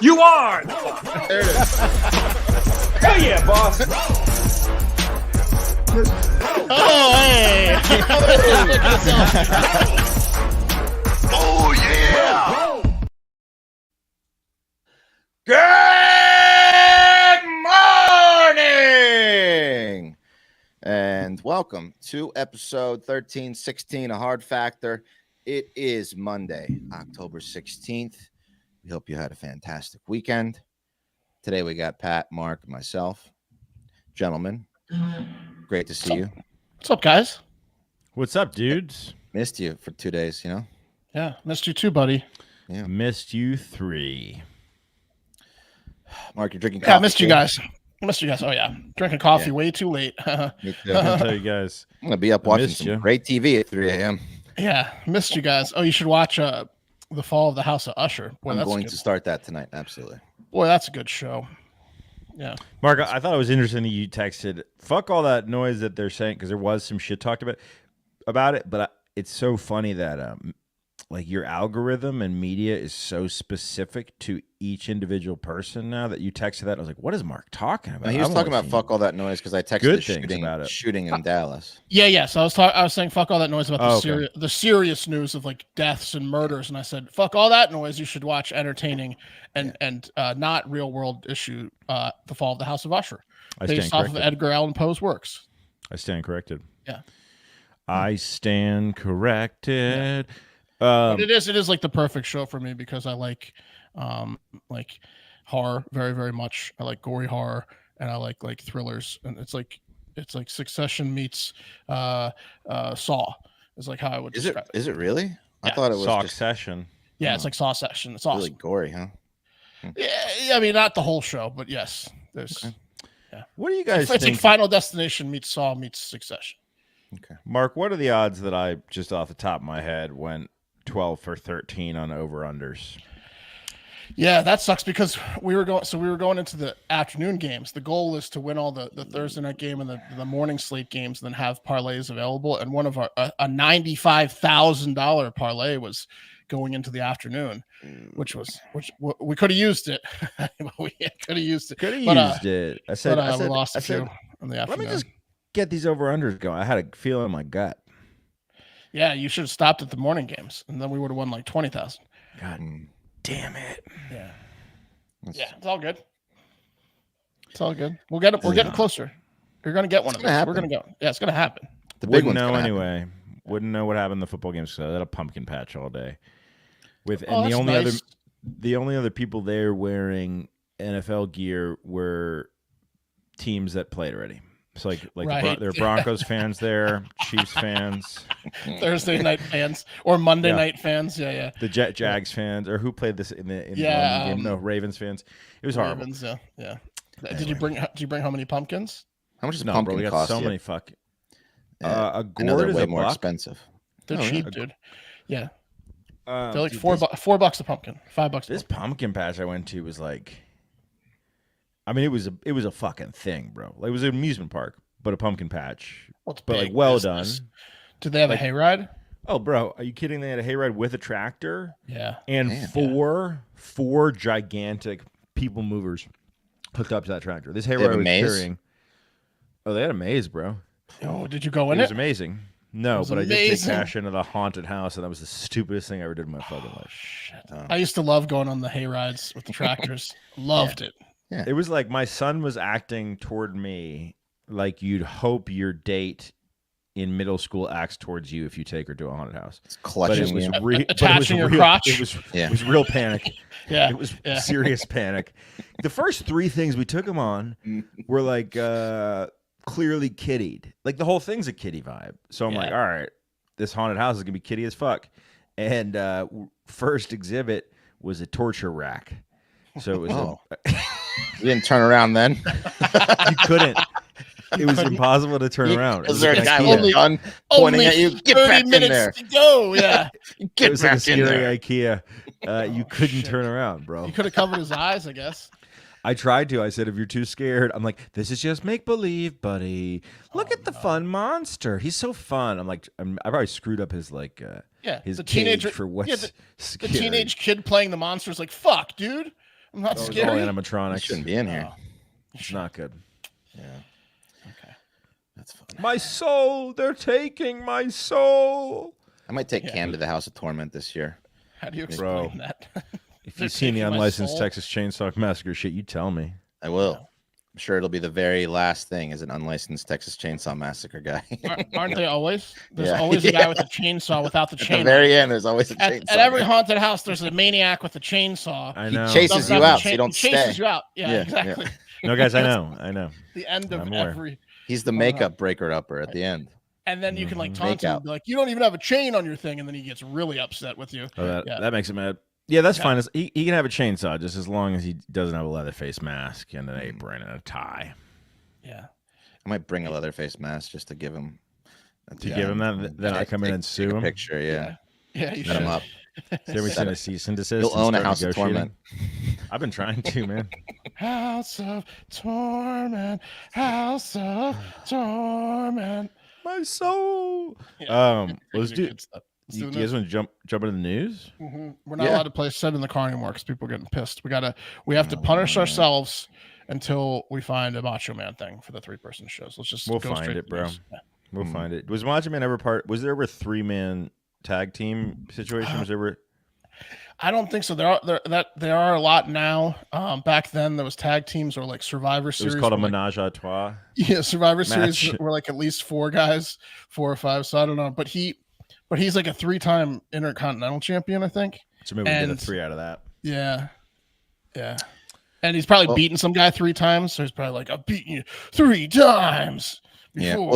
You are! There it is. Hell yeah, boss! Oh, hey! Oh, yeah! Good morning! And welcome to episode 1316, A Hard Factor. It is Monday, October 16th. We hope you had a fantastic weekend. Today we got Pat, Mark, and myself. Gentlemen, great to see you. What's up, guys? What's up, dudes? Missed you for 2 days, you know? Yeah, missed you too, buddy. Yeah. Missed you 3. Mark, you're drinking coffee. Yeah, missed you too? guys. Missed you guys. Oh, yeah. Drinking coffee way too late. Me too. I'll tell you guys. I'm going to be up watching missed some you. great TV at 3 a.m. Yeah, missed you guys. Oh, you should watch The Fall of the House of Usher. Boy, I'm that's going good. to start that tonight. Absolutely. Boy, that's a good show. Yeah. Mark, I thought it was interesting that you texted, fuck all that noise that they're saying, because there was some shit talked about it, but it's so funny that like your algorithm and media is so specific to each individual person now that you texted that. I was like, what is Mark talking about? He was I've talking only about seen fuck all that noise because I texted good the things about it. shooting in Dallas. Yeah. So I was saying fuck all that noise about the okay. the serious news of like deaths and murders, and I said fuck all that noise. You should watch entertaining and not real world issue The Fall of the House of Usher, I stand based off of corrected. Edgar Allan Poe's works. I stand corrected. Yeah. I stand corrected. But it is like the perfect show for me because I like horror very, very much. I like gory horror and I like thrillers, and it's like Succession meets Saw is like how I would describe it. Is it really? I Yeah. thought it was just Succession. Yeah, it's like Saw Session. It's awesome. really gory, huh? Yeah, I mean not the whole show, but yes, there's What do you guys it's think? like Final Destination meets Saw meets Succession. Okay. Mark, what are the odds that I, just off the top of my head, went 12 for 13 on over-unders? Yeah, that sucks because we were going into the afternoon games. The goal is to win all the Thursday night game and the morning slate games, and then have parlays available. And one of our a $95,000 parlay was going into the afternoon, which we could have used it. We could have used it. Could have But, used it. I said, we lost a few in the let afternoon. me just get these over-unders going. I had a feeling in my gut. Yeah, you should have stopped at the morning games, and then we would have won like 20,000. God damn it. Yeah, it's all good. It's all good. We'll get it. We're getting closer. You're gonna get one of those. gonna We're gonna go. Yeah, it's gonna happen. The big Wouldn't one's know gonna anyway. Wouldn't know what happened in the football games because I had a pumpkin patch all day. And Oh, that's nice. the only other people there wearing NFL gear were teams that played already. So like Right. there are Broncos fans there, Chiefs fans, Thursday night fans or Monday night fans. Yeah. the Jags fans, or who played this in the London game? No, Ravens fans. It was horrible. Ravens, yeah. Did you bring how many pumpkins? How much does No, pumpkin bro, we got cost so you? many fucking. Yeah, A I know gourd they're is way a more buck. They're expensive. Oh, cheap, yeah. dude. Yeah, they're like Dude, $4 a pumpkin, $5. This pumpkin patch I went to was like, I mean, it was a fucking thing, bro. Like, it was an amusement park, but a pumpkin patch. Well, it's But big like, well business. done. Did they have a hayride? Oh, bro, are you kidding? They had a hayride with a tractor Yeah. and Damn. four gigantic people movers hooked up to that tractor. This have hayride a was maze? carrying. Oh, they had a maze, bro. Oh, did you go in It it? was amazing. No, was but I did take amazing. cash into the haunted house, and that was the stupidest thing I ever did in my fucking life. Shit. Oh. I used to love going on the hayrides with the tractors. Loved it. It was like my son was acting toward me like you'd hope your date in middle school acts towards you if you take her to a haunted house. It's But clutching it was you. Attaching your crotch. It was real panic. Yeah. It was Yeah. serious panic. The first 3 things we took him on were like clearly kiddied. Like the whole thing's a kiddie vibe. So I'm Yeah. like, all right, this haunted house is gonna be kiddie as fuck. And first exhibit was a torture rack. So it was Oh. You didn't turn around then. you couldn't. It was impossible to turn around. It Is was there a like guy IKEA. with a gun pointing Only at you? Get 30 back in minutes there. to go. Yeah. It Get was like a back in scary there. IKEA. You couldn't turn around, bro. You could have covered his eyes, I guess. I tried to. I said, if you're too scared, I'm like, this is just make believe, buddy. Look at the fun monster. He's so fun. I'm like, I've already screwed up his like, Yeah, his the cage teenager for what's the scary. teenage kid playing the monster is like, fuck, dude. I'm not It's all scary. You animatronics. shouldn't be in here. Oh, It's not good. Yeah, okay. that's fun. My soul. They're taking my soul. I might take Yeah. Cam to the House of Torment this year. How do you Bro. explain that? If They're you've seen the taking my unlicensed soul? Texas Chainsaw Massacre shit, you tell me. I will. Yeah. I'm sure it'll be the very last thing as an unlicensed Texas Chainsaw Massacre guy. Aren't they always? There's Yeah. always a guy with a chainsaw without the At chain. the very end, there's always a chainsaw. At every guy. haunted house, there's a maniac with a chainsaw. I He know. chases Doesn't you have a out, so you don't he chases stay. you out. Yeah, Yeah, exactly. No, guys, I know. The end of I'm aware. every. He's the makeup breaker upper at the end. And then you can like Mhm. taunt him, Makeout. and be like, you don't even have a chain on your thing, and then he gets really upset with you. Oh, Yeah. that makes him mad. Yeah, that's Yeah. fine. He can have a chainsaw just as long as he doesn't have a leather face mask and an apron and a tie. Yeah. I might bring a leatherface mask just to give him. To give him that, then I come in and sue take a him. picture, yeah. Yeah, you Set him should. up. Has everybody seen a cease and desist? You'll and own a start House of negotiating? Torment. I've been trying to, man. House of Torment. House of Torment. My soul. Yeah. Let's do. Good stuff. Let's You do the guys want to jump into the news? We're not Yeah. allowed to play Set in the Car anymore because people are getting pissed. We have to punish ourselves until we find a Macho Man thing for the 3-person shows. Let's just We'll go find straight it, to bro. news. Yeah. We'll find it. Was Macho Man ever part? Was there ever a 3-man tag team situation? Was there ever? I don't think so. There are a lot now. Back then there was tag teams or like Survivor It Series. was called a where, like, menage a trois. yeah, Survivor match. Series were like at least 4 guys, 4 or 5. So I don't know. But he's like a 3-time Intercontinental champion, I think. So maybe we did a And- 3 out of that. Yeah. Yeah. And he's probably beaten some guy 3 times. So he's probably like, I've beaten you 3 times Yeah, before.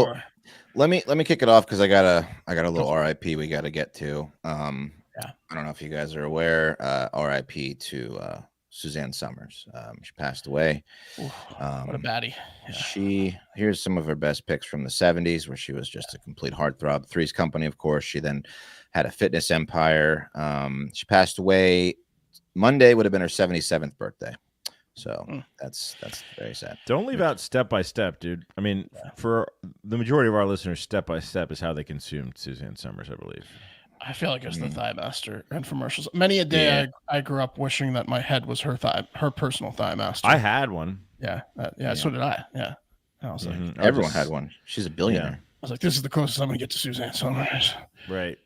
well, Let me kick it off because I got a little RIP we got to get to. Yeah. I don't know if you guys are aware. RIP to Suzanne Somers. She passed away. Oof, what a baddie. Yeah. Here's some of her best picks from the 70s, where she was just a complete heartthrob. Three's Company, of course. She then had a fitness empire. She passed away. Monday would have been her 77th birthday. So that's very sad. Don't leave out Step by Step, dude. I mean, for the majority of our listeners, Step by Step is how they consumed Suzanne Somers, I believe. I feel like it was the Thigh Master infomercials. Many a day Yeah. I grew up wishing that my head was her personal Thigh Master. I had one. Yeah, so did I. Yeah. I was like, Mhm. Everyone had one. She's a billionaire. this is the closest I'm gonna get to Suzanne Somers. Right.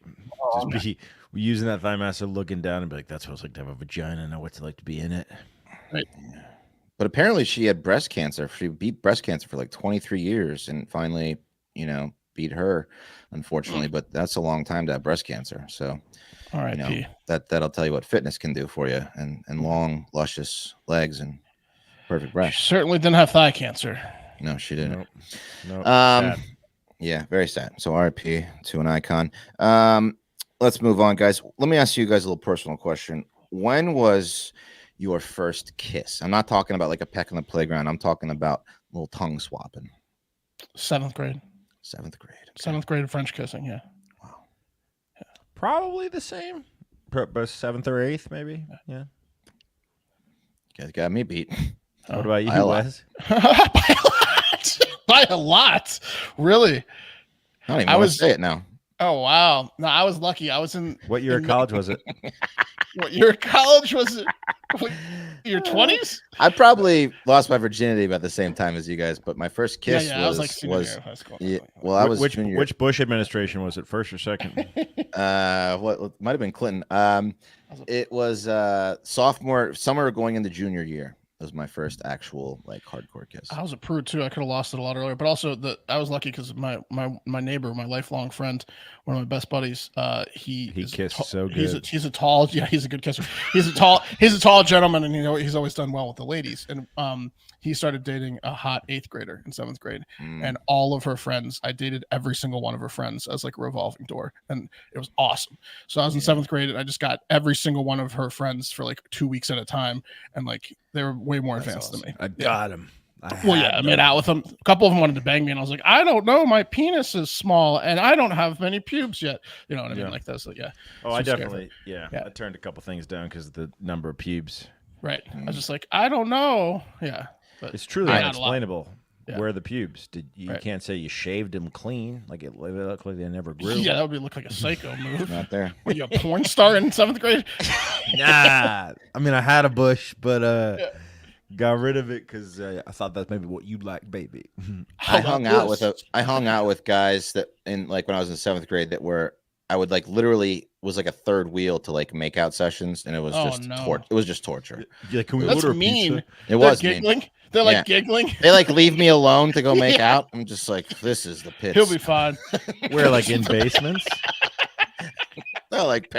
Just be using that thigh master, looking down and be like, that's what it's like to have a vagina. Know what it's like to be in it. Right. But apparently she had breast cancer. She beat breast cancer for like 23 years and finally, beat her, unfortunately. But that's a long time to have breast cancer. So, All right, that'll tell you what fitness can do for you, and long, luscious legs and perfect breasts. She certainly didn't have thigh cancer. No, she didn't. Nope. Um, Sad. Yeah, very sad. So RIP to an icon. Let's move on, guys. Let me ask you guys a little personal question. When was your first kiss? I'm not talking about like a peck on the playground. I'm talking about a little tongue swapping. 7th grade. 7th grade. 7th grade French kissing. Yeah. Wow. Probably the same. But 7th or 8th, maybe. Yeah. You guys got me beat. What about you, I like- Wes? By a lot. By a lot. Really? I don't even I want was- to say it now. Oh wow. No, I was lucky. I was in What year of college was it? what year of college was it? What, your 20s? I probably lost my virginity about the same time as you guys, but my first kiss I was like senior year of high school. yeah, well, I was junior. Which Bush administration was it? First or second? What might have been Clinton. It was sophomore summer going into junior year. That was my first actual like hardcore kiss. I was a prude too. I could have lost it a lot earlier, but also I was lucky because my neighbor, my lifelong friend, one of my best buddies, he kissed so He's good. a tall, he's a good kisser. He's a tall gentleman, and he's always done well with the ladies. And he started dating a hot 8th grader in 7th grade, and all of her friends, I dated every single one of her friends as like a revolving door, and it was awesome. So I was in 7th grade, and I just got every single one of her friends for like 2 weeks at a time, and like they were way more advanced than me. I got him. I made out with them. A couple of them wanted to bang me, and I was like, I don't know, my penis is small, and I don't have many pubes yet. You know what I mean? Like this, yeah. Oh, I So scary. definitely, yeah. I turned a couple things down because of the number of pubes. Right. I was just like, I don't know. Yeah. But It's truly I got a lot. unexplainable. Where are the pubes? You Right. can't say you shaved them clean. Like it looked like they never grew. Yeah, that would look like a psycho move. Not there. Were you a porn star in 7th grade? Nah. I mean, I had a bush, but got rid of it because I thought that's maybe what you'd like, baby. I hung out with guys that in like when I was in 7th grade that were I would like literally was like a third wheel to like make out sessions, and it was it was just torture. Yeah, can we That's order a mean. pizza? It was mean. giggling. They're like giggling. They like leave me alone to go make out. I'm just like, this is the pits. He'll be fine. We're like in basements. No, like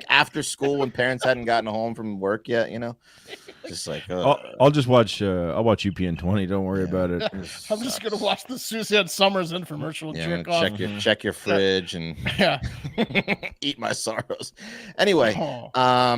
after school when parents hadn't gotten home from work yet, you know. Just like I'll just watch. I'll watch UPN 20. Don't worry about it. I'm just gonna watch the Suzanne Somers infomercial. Jerk off. Check your fridge and eat my sorrows. Anyway, I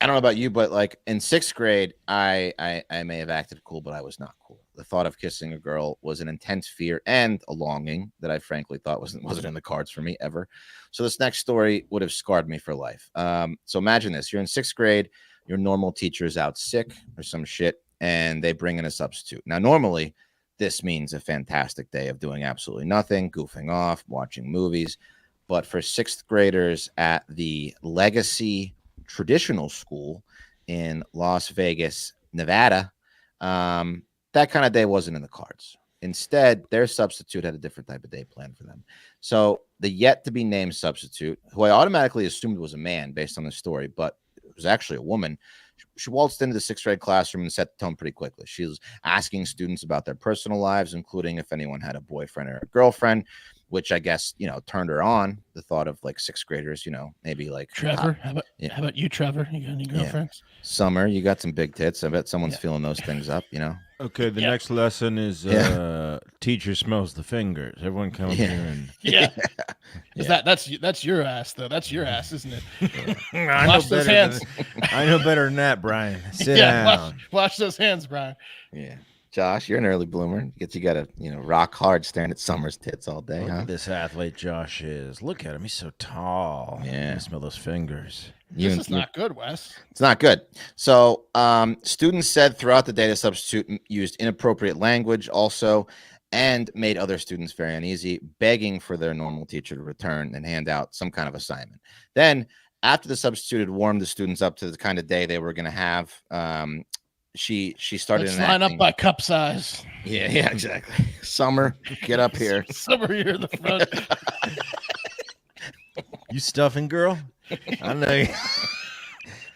don't know about you, but like in 6th grade, I may have acted cool, but I was not cool. The thought of kissing a girl was an intense fear and a longing that I frankly thought wasn't in the cards for me ever. So this next story would have scarred me for life. So imagine this: you're in 6th grade, your normal teacher is out sick or some shit, and they bring in a substitute. Now, normally, this means a fantastic day of doing absolutely nothing, goofing off, watching movies. But for 6th graders at the Legacy Traditional School in Las Vegas, Nevada, that kind of day wasn't in the cards. Instead, their substitute had a different type of day planned for them. So the yet to be named substitute, who I automatically assumed was a man based on the story, but it was actually a woman, she waltzed into the 6th grade classroom and set the tone pretty quickly. She was asking students about their personal lives, including if anyone had a boyfriend or a girlfriend, which I guess, turned her on. The thought of like 6th graders, maybe like Trevor. How about you, Trevor? You got any girlfriends? Summer, you got some big tits. I bet someone's feeling those things up, Okay, the next lesson is teacher smells the fingers. Everyone come here and That's your ass though. That's your ass, isn't it? Wash those hands. I know better than that, Brian. Sit down. Wash those hands, Brian. Yeah. Josh, you're an early bloomer. You got to, rock hard staring at Summer's tits all day, Look huh? at this athlete Josh is. Look at him. He's so tall. Yeah. I smell those fingers. This is not good, Wes. It's not good. So students said throughout the day the substitute used inappropriate language also and made other students very uneasy, begging for their normal teacher to return and hand out some kind of assignment. Then after the substitute had warmed the students up to the kind of day they were going to have, she started Let's line up by cup size. Yeah, exactly. Summer, get up here. Summer, you're in the front. You stuffing, girl? I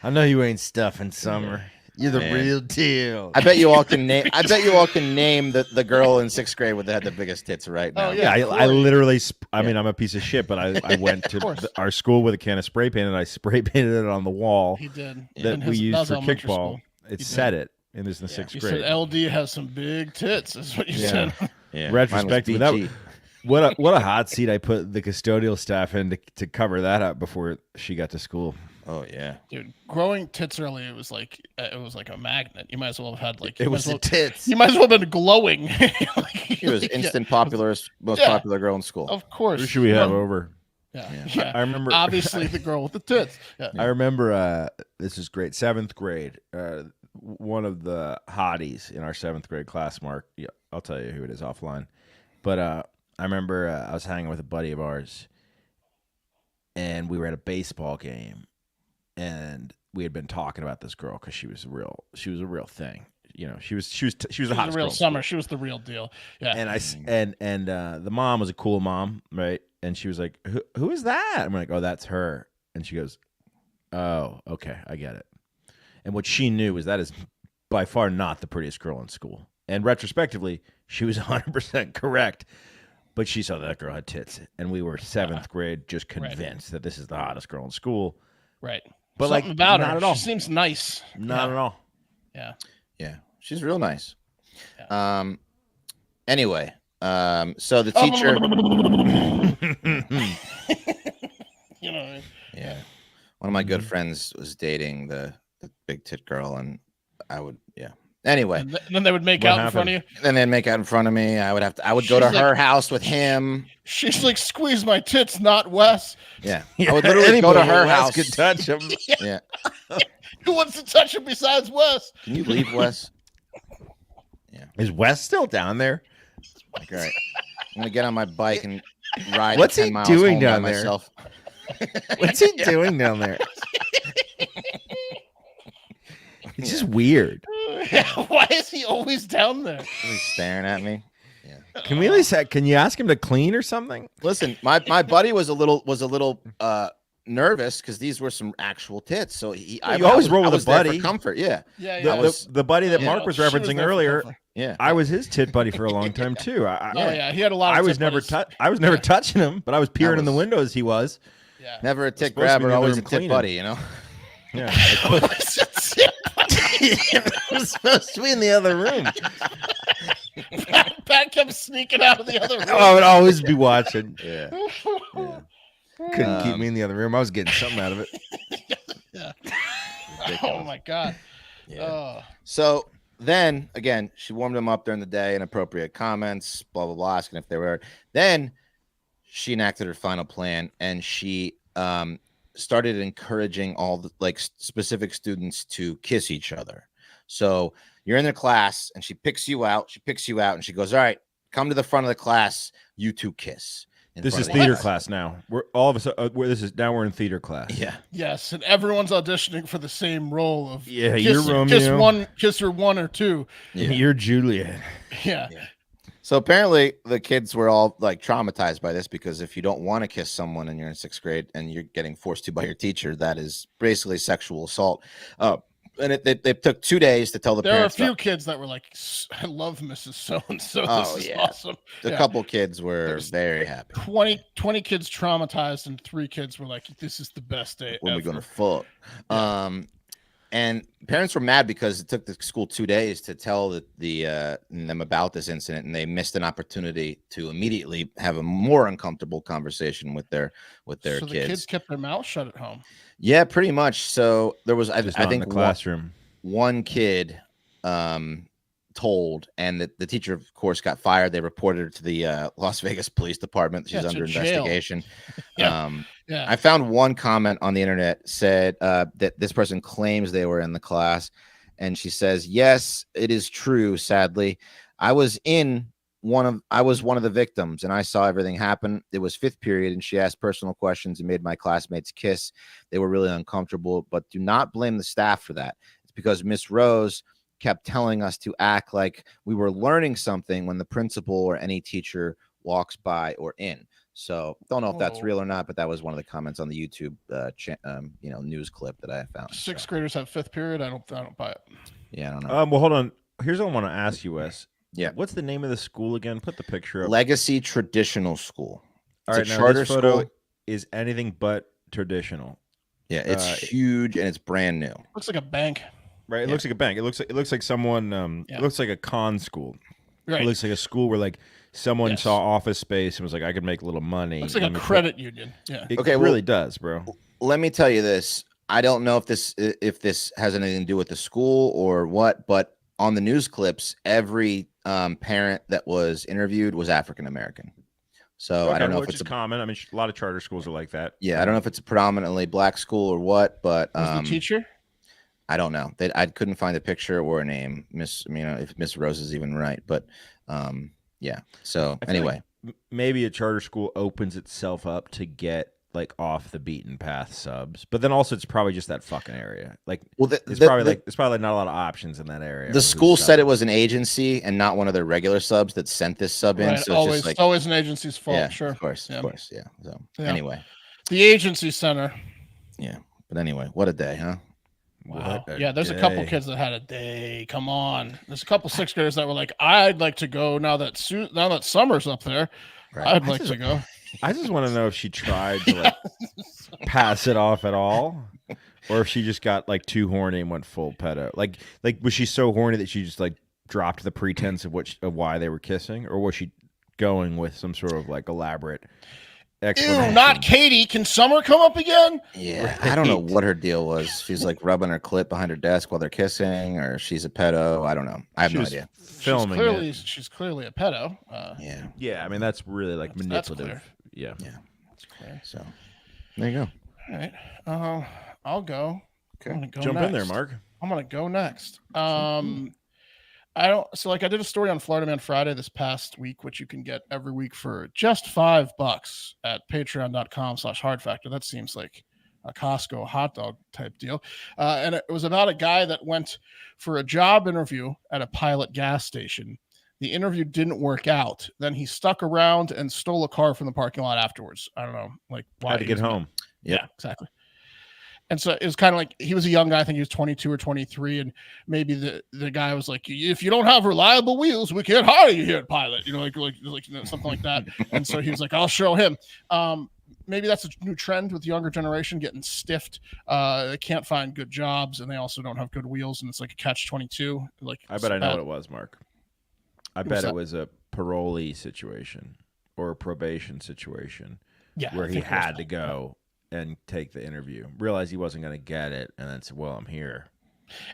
know you ain't stuffing, Summer. You're the real deal. I bet you all can name. The girl in 6th grade with had the biggest tits right now. Oh, yeah. I literally. I'm a piece of shit, but I went to our school with a can of spray paint and I spray painted it on the wall. He did. That we used for elementary kickball. school. It said it in the 6th You grade. said LD has some big tits. Is what you said. Yeah. Retrospectively, what a hot seat I put the custodial staff in to cover that up before she got to school. Oh yeah, dude. Growing tits early, it was like a magnet. You might as well have had like it was the tits. You might as well have been glowing. She was instant most popular girl in school. Of course. Who should we have over? Yeah. I remember obviously the girl with the tits. Yeah. I remember this is great. 7th grade. One of the hotties in our 7th grade class, Mark. Yeah, I'll tell you who it is offline. But I remember I was hanging with a buddy of ours, and we were at a baseball game, and we had been talking about this girl because she was a real thing. She was a hot real Summer. She was the real deal. Yeah. And the mom was a cool mom, right? And she was like, "Who is that?" I'm like, "Oh, that's her." And she goes, "Oh, okay, I get it." And what she knew was that is by far not the prettiest girl in school. And retrospectively, she was 100% correct. But she saw that girl had tits, and we were 7th grade, just convinced that this is the hottest girl in school. Right. But something about her, not at all. she seems nice. Not at all. Yeah. Yeah, she's real nice. Yeah. Anyway, so the teacher. Yeah. One of my good friends was dating the big tit girl, and I would, Anyway, and then they would make out in front of you. Then they'd make out in front of me. I would go to her house with him. She's like, squeeze my tits, not Wes. Yeah. I would literally go to her house. Could touch him. Yeah. Who wants to touch him besides Wes? Can you leave, Wes? Yeah. Is Wes still down there? Like, all right, I'm gonna get on my bike and ride. What's 10 he miles doing home down by there? myself. What's he doing down there? It's just weird. Why is he always down there? He's staring at me. Yeah. Can we at least can you ask him to clean or something? Listen, my buddy was a little nervous because these were some actual tits. So You always roll with a was there buddy. for comfort. Yeah. Yeah. The buddy that Yeah, Mark was she was referencing there for earlier, comfort. Yeah. I was his tit buddy for a long time too. He had a lot of I was tit never buddies. I was never touching him, but I was peering in the was- window as he was. Yeah. Never a tit supposed to be in grabber, the always a room tit cleaning. buddy, you know? Yeah. It was supposed to be in the other room. Pat kept sneaking out of the other room. I would always be watching. Yeah. Couldn't keep me in the other room. I was getting something out of it. Yeah. Ridiculous. Oh my god. Yeah. Oh. So then again, she warmed them up during the day, inappropriate comments, blah blah blah, asking if they were. Then she enacted her final plan, and she started encouraging all the specific students to kiss each other. So you're in their class, and she picks you out. And she goes, "All right, come to the front of the class. You two kiss." This is front of the theater class. class now. We're all of us. We're in theater class. Yeah. Yes, and everyone's auditioning for the same role of Yeah, kiss, you're Romeo. kiss her one or two. Yeah. You're Juliet. Yeah. So apparently the kids were all traumatized by this, because if you don't want to kiss someone and you're in 6th grade and you're getting forced to by your teacher, that is basically sexual assault. And they took 2 days to tell the There are a parents. few kids that were like, I love Mrs. So-and-so. Oh, This is yeah. awesome. A Yeah. couple kids were There's very happy. 20 kids traumatized, and 3 kids were like, this is the best day When ever. we going to fuck? And parents were mad because it took the school 2 days to tell them about this incident, and they missed an opportunity to immediately have a more uncomfortable conversation with their So kids. the kids kept their mouths shut at home. Yeah, pretty much. So there was, I Just not in think, the classroom. one kid told, and the teacher, of course, got fired. They reported her to the Las Vegas Police Department. She's Yeah, to under jail. investigation. Yeah. Yeah. I found one comment on the internet said that this person claims they were in the class, and she says, "Yes, it is true. Sadly, I was one of the victims, and I saw everything happen. It was 5th period, and she asked personal questions and made my classmates kiss. They were really uncomfortable, but do not blame the staff for that. It's because Miss Rose kept telling us to act like we were learning something when the principal or any teacher walks by or in." So don't know if that's Whoa. real or not, but that was one of the comments on the YouTube news clip that I found. 6th graders have 5th period. I don't buy it. Yeah, I don't know. Well, hold on. Here's what I want to ask you, Wes. Yeah. What's the name of the school again? Put the picture up. Legacy Traditional School. All It's right, a now charter this photo school. is anything but traditional. Yeah, it's huge and it's brand new. Looks like a bank. Right? It looks like a bank. It looks like someone. Yeah. It looks like a con school. Right. It looks like a school where someone Yes. saw office space and was like, I could make a little money. Looks like Let a me put-" credit union. Yeah. It Okay, well- really does, bro. Let me tell you this. I don't know if this has anything to do with the school or what, but on the news clips, every parent that was interviewed was African American. So I don't know if which it's is common. I mean, a lot of charter schools are like that. I don't know if it's a predominantly black school or what, but Was the teacher? I don't know. I couldn't find a picture or a name. If Miss Rose is even right, but yeah. So I feel anyway, maybe a charter school opens itself up to get off the beaten path subs, but then also it's probably just that fucking area. well, It's probably not a lot of options in that area. the school said it was an agency and not one of their regular subs that sent this sub in. Right. So Always, it's just always an agency's fault. yeah, Sure. of course, Yeah. yeah. So Yeah. anyway, The agency center. yeah. But anyway, what a day, huh? Wow. What a Yeah, there's a couple day. kids that had a day. Come on. There's a couple 6th graders that were like, I'd like to go now that Summer's up there. Right. I'd like to go. I just want to know if she tried to pass it off at all, or if she just got too horny and went full pedo. Like was she so horny that she just dropped the pretense of why they were kissing, or was she going with some sort of elaborate explanation? Ew, not Katie. Can Summer come up again? Yeah, I don't know what her deal was. She's rubbing her clit behind her desk while they're kissing, or she's a pedo. I don't know. I have She no was idea. filming it. She's clearly a pedo. Yeah, Yeah, I mean that's really That's manipulative. clear. Yeah. That's clear. so there you go. All right. I'll go. Okay. I'm gonna go Jump in there, next. Mark. I'm gonna go next. I don't. So like I did a story on Florida Man Friday this past week, which you can get every week for just $5 at patreon.com/hardfactor. That seems like a Costco hot dog type deal. And it was about a guy that went for a job interview at a Pilot gas station. The interview didn't work out. Then he stuck around and stole a car from the parking lot afterwards. I don't know, like why. Had to get home. Yeah, exactly. And so it was kind of like he was a young guy. I think he was 22 or 23. And maybe the guy was like, if you don't have reliable wheels, we can't hire you here at Pilot, like something like that. And so he was like, I'll show him. Maybe that's a new trend with the younger generation getting stiffed. They can't find good jobs and they also don't have good wheels. And it's like a catch-22. Like I bet I know what it was, Mark. I bet it was a parolee situation or a probation situation where he had to go and take the interview, realized he wasn't going to get it, and then said, well, I'm here.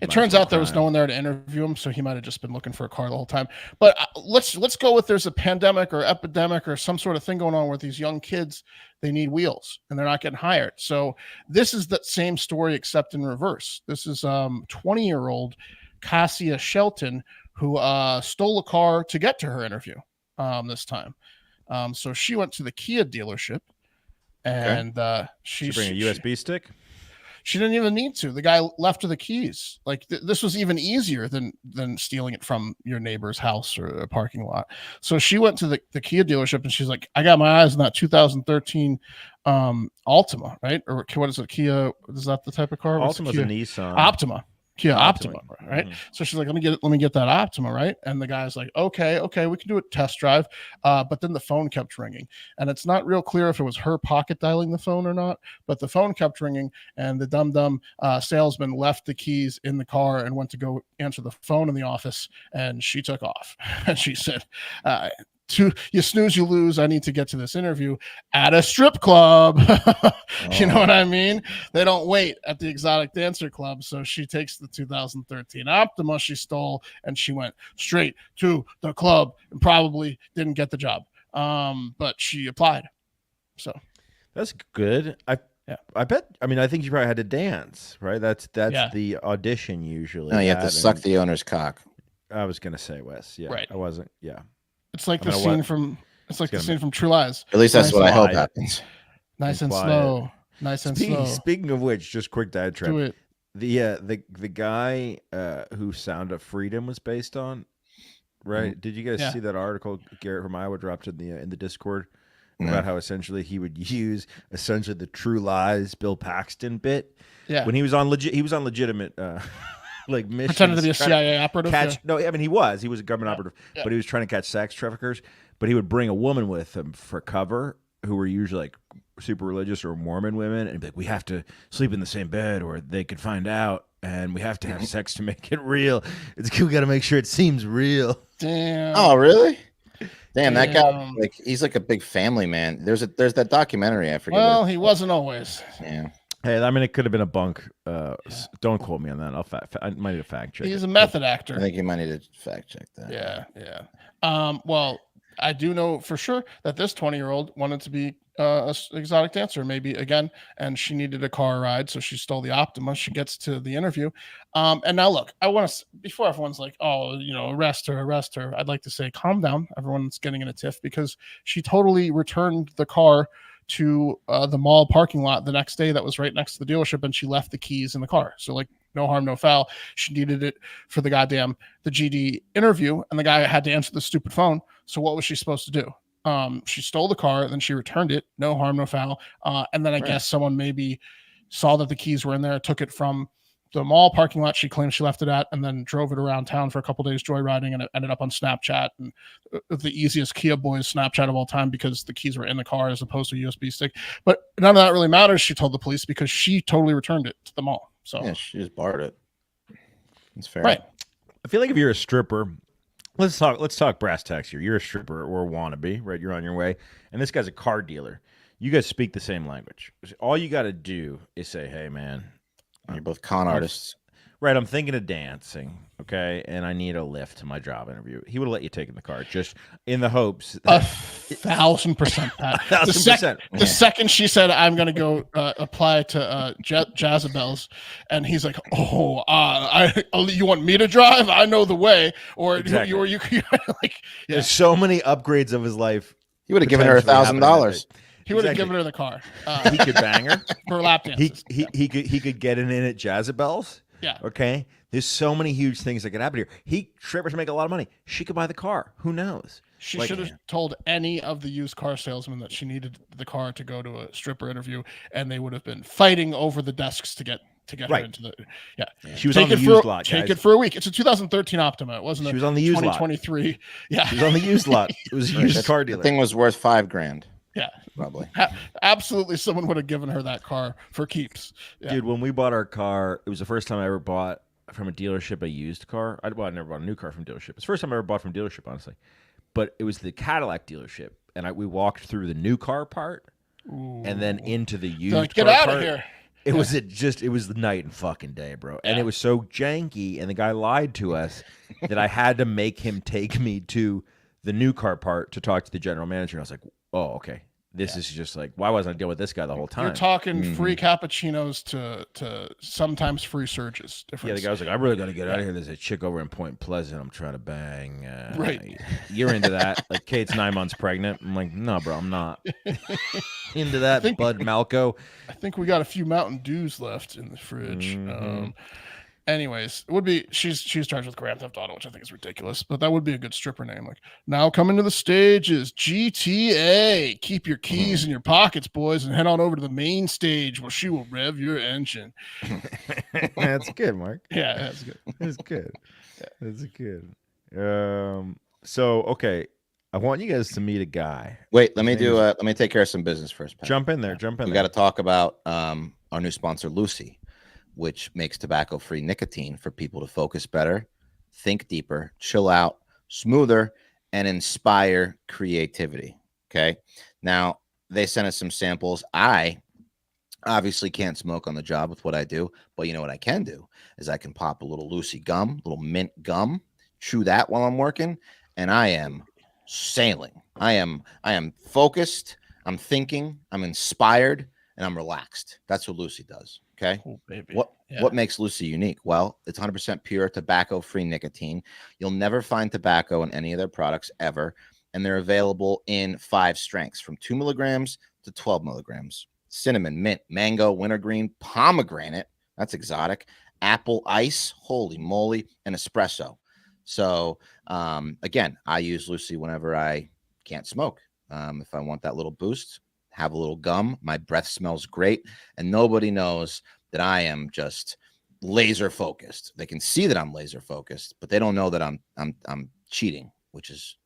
It turns out there was no one there to interview him, so he might have just been looking for a car the whole time. But let's go with there's a pandemic or epidemic or some sort of thing going on where these young kids, they need wheels and they're not getting hired. So this is the same story except in reverse. This is 20-year-old Cassia Shelton who stole a car to get to her interview this time. So she went to the Kia dealership and she bring a USB stick. She didn't even need to. The guy left her the keys. Like this was even easier than stealing it from your neighbor's house or a parking lot. So she went to the Kia dealership and she's like, I got my eyes on that 2013 Altima, right? Or what is it? Kia? Is that the type of car? Altima's a Nissan. Optima. Kia Optima, right? Mm-hmm. So she's like, let me get that Optima, right? And the guy's like, okay, we can do a test drive. But then the phone kept ringing, and it's not real clear if it was her pocket dialing the phone or not. But the phone kept ringing, and the dumb salesman left the keys in the car and went to go answer the phone in the office, and she took off. And she said, you snooze, you lose. I need to get to this interview at a strip club. You know what I mean? They don't wait at the exotic dancer club. So she takes the 2013 Optima she stole and she went straight to the club and probably didn't get the job. But she applied. So that's good. I bet. I mean, I think you probably had to dance, right? That's the audition usually. No, you have to suck the owner's cock. I was gonna say, Wes. Yeah, right. I wasn't. Yeah. It's like the scene from True Lies. At least that's what I hope happens. Nice and slow. Nice and slow. Speaking of which, just quick diatribe. Do it. The guy who Sound of Freedom was based on, right? Mm-hmm. Did you guys see that article Garrett from Iowa dropped in the Discord about how essentially he would use the True Lies Bill Paxton bit when he was on legitimate like missions, pretending to be a CIA operative. No, I mean he was a government operative, but he was trying to catch sex traffickers. But he would bring a woman with him for cover who were usually like super religious or Mormon women, and he'd be like, we have to sleep in the same bed or they could find out, and we have to have sex to make it real. We got to make sure it seems real. Damn. Oh, really? Damn, that guy, like, he's like a big family man. There's that documentary. I forget. Well, he wasn't always. Yeah. Hey, I mean, it could have been a bunk. Don't quote me on that. I might need to fact check. He's a method actor. I think you might need to fact check that. Yeah. Well, I do know for sure that this 20-year-old wanted to be an exotic dancer, maybe again, and she needed a car ride, so she stole the Optima. She gets to the interview, and now look, I want to before everyone's like, oh, arrest her. I'd like to say, calm down. Everyone's getting in a tiff because she totally returned the car to the mall parking lot the next day that was right next to the dealership, and she left the keys in the car. So like, no harm, no foul. She needed it for the GD interview, and the guy had to answer the stupid phone. So what was she supposed to do? She stole the car, then she returned it. No harm, no foul. And then I guess someone maybe saw that the keys were in there, took it from the mall parking lot she claimed she left it at, and then drove it around town for a couple days joyriding, and it ended up on Snapchat, and the easiest Kia boys Snapchat of all time because the keys were in the car as opposed to a USB stick. But none of that really matters, she told the police, because she totally returned it to the mall. So yeah, she just barred it. It's fair. Right. I feel like if you're a stripper, let's talk brass tacks here. You're a stripper or a wannabe, right? You're on your way, and this guy's a car dealer. You guys speak the same language. All you got to do is say, hey, man. You're both con artists. Right, I'm thinking of dancing, okay, and I need a lift to my job interview. He would have let you take in the car, just in the hopes that 1,000%, Pat. 1,000%. The second she said, "I'm going to go apply to Jezebel's," and he's like, "Oh, you want me to drive? I know the way." Or Exactly. you like, There's so many upgrades of his life. He would have given her $1,000. He would have given her the car. He could bang her for lap dances. He could get in at Jezebel's. Yeah. Okay. There's so many huge things that could happen here. Strippers make a lot of money. She could buy the car. Who knows? She should have told any of the used car salesmen that she needed the car to go to a stripper interview, and they would have been fighting over the desks to get her into the. Yeah. She was on the used lot. Take it for a week. It's a 2013 Optima. It wasn't. She was on the used lot. 2023. Yeah. She was on the used lot. It was a used car dealer. The thing was worth $5,000. Yeah, probably. Absolutely, someone would have given her that car for keeps. Yeah. Dude, when we bought our car, it was the first time I ever bought from a dealership a used car. I never bought a new car from dealership. It's the first time I ever bought from dealership, honestly. But it was the Cadillac dealership, and we walked through the new car part, and then into the used car get out part. of here. It was the night and fucking day, bro. And it was so janky, and the guy lied to us that I had to make him take me to the new car part to talk to the general manager. And I was like, oh, okay. This is just like, why wasn't I dealing with this guy the whole time? You're talking free cappuccinos to sometimes free surges. Yeah, the guy was like, I'm really going to get out of here. There's a chick over in Point Pleasant I'm trying to bang. Right. You're into that. Like, Kate's 9 months pregnant. I'm like, no, bro, I'm not. Into that, Bud Malco. I think we got a few Mountain Dews left in the fridge. Anyways, it would be she's charged with Grand Theft Auto, which I think is ridiculous, but that would be a good stripper name. Like, now coming to the stage is GTA. Keep your keys in your pockets, boys, and head on over to the main stage where she will rev your engine. That's good, Mark. Yeah, that's good. That's good. That's good. So okay, I want you guys to meet a guy. Wait, let me take care of some business first, Pat. Jump in there. We got to talk about our new sponsor, Lucy, which makes tobacco-free nicotine for people to focus better, think deeper, chill out, smoother, and inspire creativity. Okay. Now, they sent us some samples. I obviously can't smoke on the job with what I do, but you know what I can do is I can pop a little Lucy gum, little mint gum, chew that while I'm working, and I am sailing. I am focused, I'm thinking, I'm inspired, and I'm relaxed. That's what Lucy does. Okay. Oh, baby. What makes Lucy unique? Well, it's 100% pure tobacco-free nicotine. You'll never find tobacco in any of their products ever, and they're available in 5 strengths, from 2 milligrams to 12 milligrams. Cinnamon, mint, mango, wintergreen, pomegranate. That's exotic. Apple ice. Holy moly. And espresso. So again, I use Lucy whenever I can't smoke. If I want that little boost, have a little gum. My breath smells great, and nobody knows that I am just laser focused. They can see that I'm laser focused, but they don't know that I'm cheating, which is,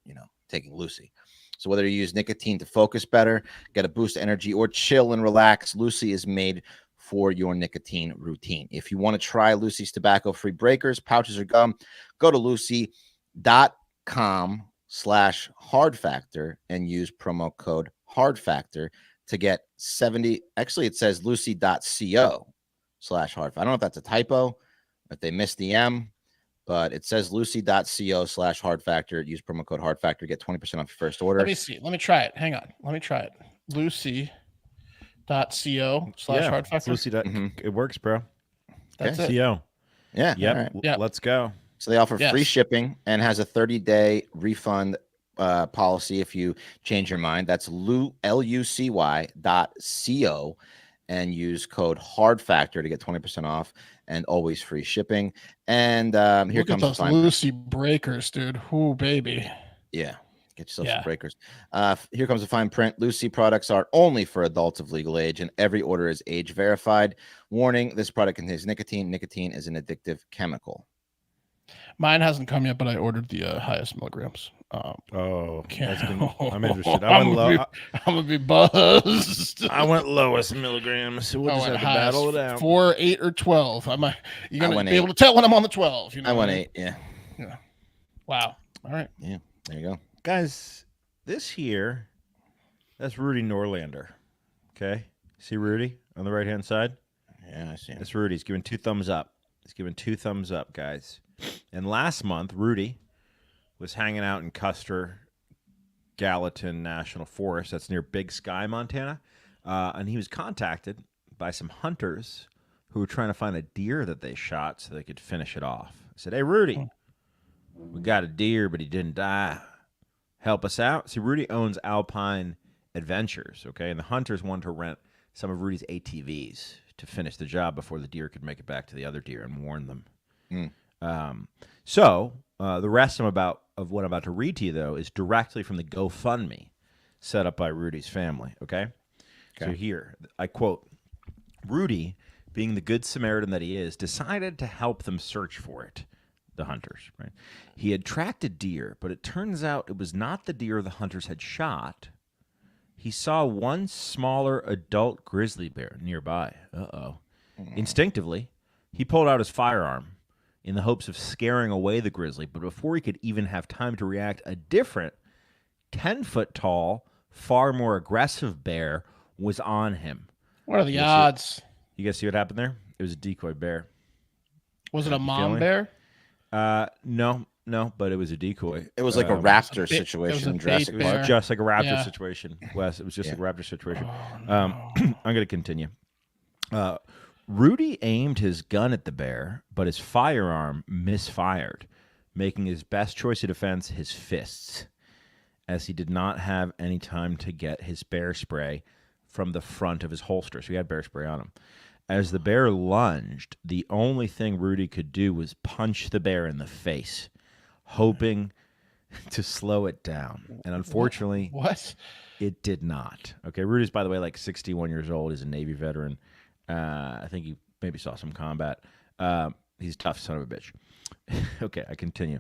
taking Lucy. So whether you use nicotine to focus better, get a boost of energy, or chill and relax, Lucy is made for your nicotine routine. If you want to try Lucy's tobacco-free breakers, pouches, or gum, go to lucy.com/hardfactor and use promo code hardfactor to get 70. Actually, it says lucy.co/hardfactor. I don't know if that's a typo, if they missed the M, but it says lucy.co/hardfactor. Use promo code hardfactor, get 20% off your first order. Let me see. Let me try it. Hang on. Let me try it. Lucy.co/hardfactor. Lucy. It works, bro. That's it. CO. Yeah. Yep. Right. Yeah. Let's go. So they offer free shipping and has a 30-day refund policy if you change your mind. That's lucy.co and use code hardfactor to get 20% off and always free shipping. And here Look comes at those Lucy breakers, dude. Ooh, baby. Yeah. Get yourself some breakers. Here comes the fine print. Lucy products are only for adults of legal age, and every order is age verified. Warning, this product contains nicotine. Nicotine is an addictive chemical. Mine hasn't come yet, but I ordered the highest milligrams. That's good. I'm interested. I'm gonna be buzzed. I went lowest milligrams. So we'll just have to battle it out. 4, 8, or 12. You're gonna be able to tell when I'm on the 12. I went 8. Yeah. Wow. All right. Yeah. There you go, guys. This here, that's Rudy Norlander. Okay, see Rudy on the right hand side. Yeah, I see him. That's Rudy. He's giving 2 thumbs up. He's giving 2 thumbs up, guys. And last month, Rudy was hanging out in Custer, Gallatin National Forest. That's near Big Sky, Montana. And he was contacted by some hunters who were trying to find a deer that they shot so they could finish it off. I said, "Hey, Rudy, we got a deer, but he didn't die. Help us out." See, Rudy owns Alpine Adventures, okay? And the hunters wanted to rent some of Rudy's ATVs to finish the job before the deer could make it back to the other deer and warn them. So the rest of what I'm about to read to you, though, is directly from the GoFundMe set up by Rudy's family, okay? So here, I quote, "Rudy, being the good Samaritan that he is, decided to help them search for it," the hunters, right? "He had tracked a deer, but it turns out it was not the deer the hunters had shot. He saw one smaller adult grizzly bear nearby. Instinctively, he pulled out his firearm in the hopes of scaring away the grizzly, but before he could even have time to react, a different 10-foot tall, far more aggressive bear was on him." What are the odds? You guys see what happened there? It was a decoy bear. Was it a mom feeling? bear? No, but it was a decoy. It was like a raptor situation in Jurassic bait Park. bear. Just like a raptor Yeah. situation, Wes. It was just like a raptor situation. Oh, I'm going to continue. Rudy aimed his gun at the bear, but his firearm misfired, making his best choice of defense his fists, as he did not have any time to get his bear spray from the front of his holster. So he had bear spray on him. As the bear lunged, the only thing Rudy could do was punch the bear in the face, hoping to slow it down. And unfortunately, what? it did not. Okay, Rudy's, by the way, like 61 years old. He's a Navy veteran. I think he maybe saw some combat. He's a tough son of a bitch. Okay, I continue.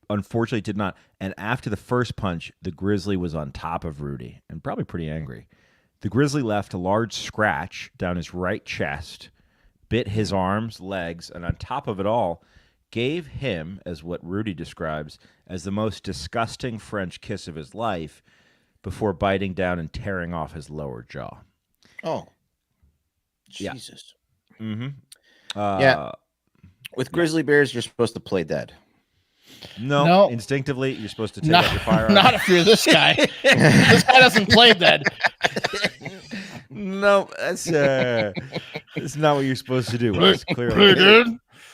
Unfortunately, it did not. And after the first punch, the grizzly was on top of Rudy and probably pretty angry. The grizzly left a large scratch down his right chest, bit his arms, legs, and on top of it all, gave him, as what Rudy describes, as the most disgusting French kiss of his life before biting down and tearing off his lower jaw. Oh, Yeah. Jesus. Mm-hmm. Yeah. With grizzly bears, you're supposed to play dead. No, instinctively, you're supposed to take out your firearm. Not if you're this guy. This guy doesn't play dead. No, that's not what you're supposed to do. Wes, clearly, Play dead.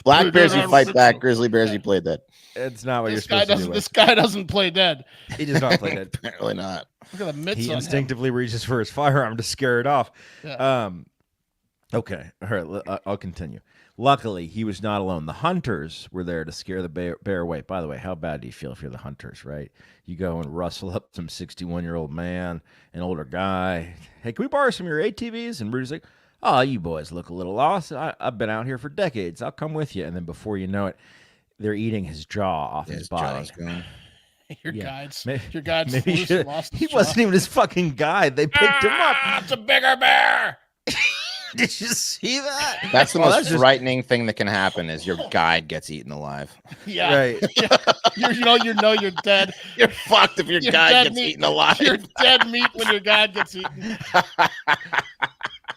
Black bears, you fight back. Grizzly bears, you play dead. it's not what This you're guy supposed to do. doesn't. Wes. This guy doesn't play dead. He does not play dead. Apparently not. Look at the mitts He on him. instinctively reaches for his firearm to scare it off. Yeah. Okay, all right, I'll continue. Luckily, he was not alone. The hunters were there to scare the bear away. By the way, how bad do you feel if you're the hunters, right? You go and rustle up some 61-year-old man, an older guy. "Hey, can we borrow some of your ATVs?" And Rudy's like, "Oh, you boys look a little lost. I've been out here for decades. I'll come with you." And then before you know it, they're eating his jaw off his body. jaw's gone. Your Yeah. guide's Maybe- your guide's Maybe loose he and lost his he jaw. wasn't even his fucking guide. They picked him up. It's a bigger bear. Did you see that? That's the Oh, most that's just- frightening thing that can happen is your guide gets eaten alive. Yeah. Right. You know you're dead. You're fucked if your You're guide dead gets meat. eaten alive. You're dead meat when your guide gets eaten.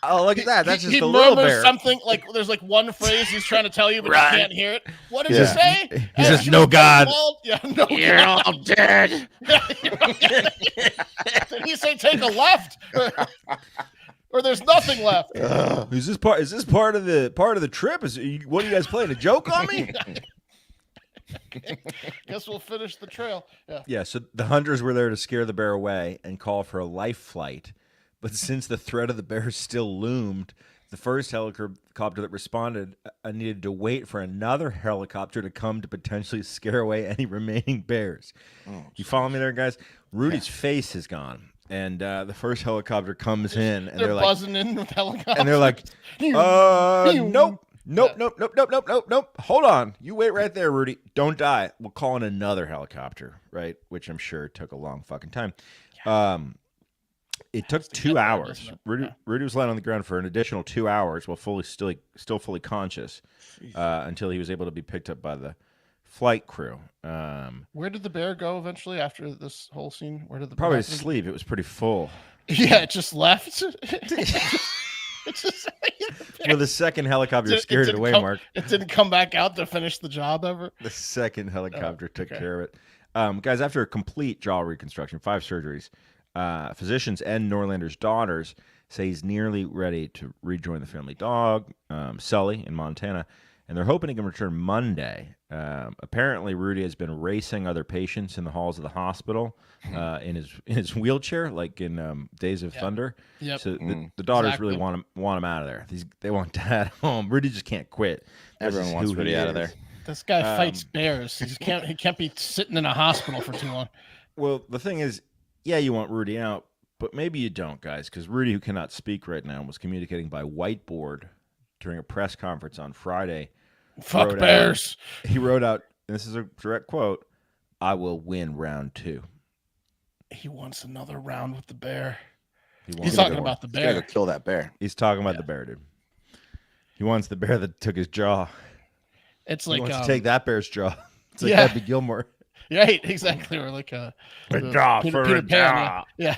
Oh, look at that. That's he just a little murmurs bear. something like there's like one phrase he's trying to tell you, but Right. you can't hear it. What does Yeah. he say? He says, As "No you God." called- Yeah, no You're God. all dead. Did he say take a left? Or there's nothing left. Is this part of the trip? What are you guys playing? A joke on me? Guess we'll finish the trail. Yeah. Yeah, so the hunters were there to scare the bear away and call for a life flight. But since the threat of the bear still loomed, the first helicopter that responded needed to wait for another helicopter to come to potentially scare away any remaining bears. You follow me there, guys? Rudy's face is gone. And the first helicopter comes in, and They're they're like, buzzing in with helicopters. and they're like, nope. Hold on. You wait right there, Rudy. Don't die. We'll call in another helicopter, right? Which I'm sure took a long fucking time. It took 2 there, hours. doesn't it? Rudy was lying on the ground for an additional 2 hours while still fully conscious until he was able to be picked up by the flight crew. Where did the bear go eventually after this whole scene? Where did the Probably bear to sleep. It was pretty full. Yeah, it just left. It's just Well, the second helicopter scared it away, Mark. It didn't come back out to finish the job ever. The second helicopter took okay. care of Guys, after a complete jaw reconstruction, 5 surgeries, physicians and Norlander's daughters say he's nearly ready to rejoin the family dog, Sully, in Montana, and they're hoping he can return Monday. Apparently, Rudy has been racing other patients in the halls of the hospital in his wheelchair, like in Days of Thunder. Yep. So the daughters Exactly. really want him out of there. They want Dad home. Rudy just can't quit. This Everyone is wants who Rudy he out of is. there. This guy fights bears. He can't be sitting in a hospital for too long. Well, the thing is, yeah, you want Rudy out, but maybe you don't, guys, because Rudy, who cannot speak right now, was communicating by whiteboard during a press conference on Friday. Fuck bears. He wrote out, and this is a direct quote, "I will win round 2." He wants another round with the bear. He He's talking about the He's gotta bear. go kill that bear. He's talking about the bear, dude. He wants the bear that took his jaw. It's He like wants to take that bear's jaw. It's like Yeah. Happy Gilmore. right, exactly. Or like A jaw for a jaw. Yeah.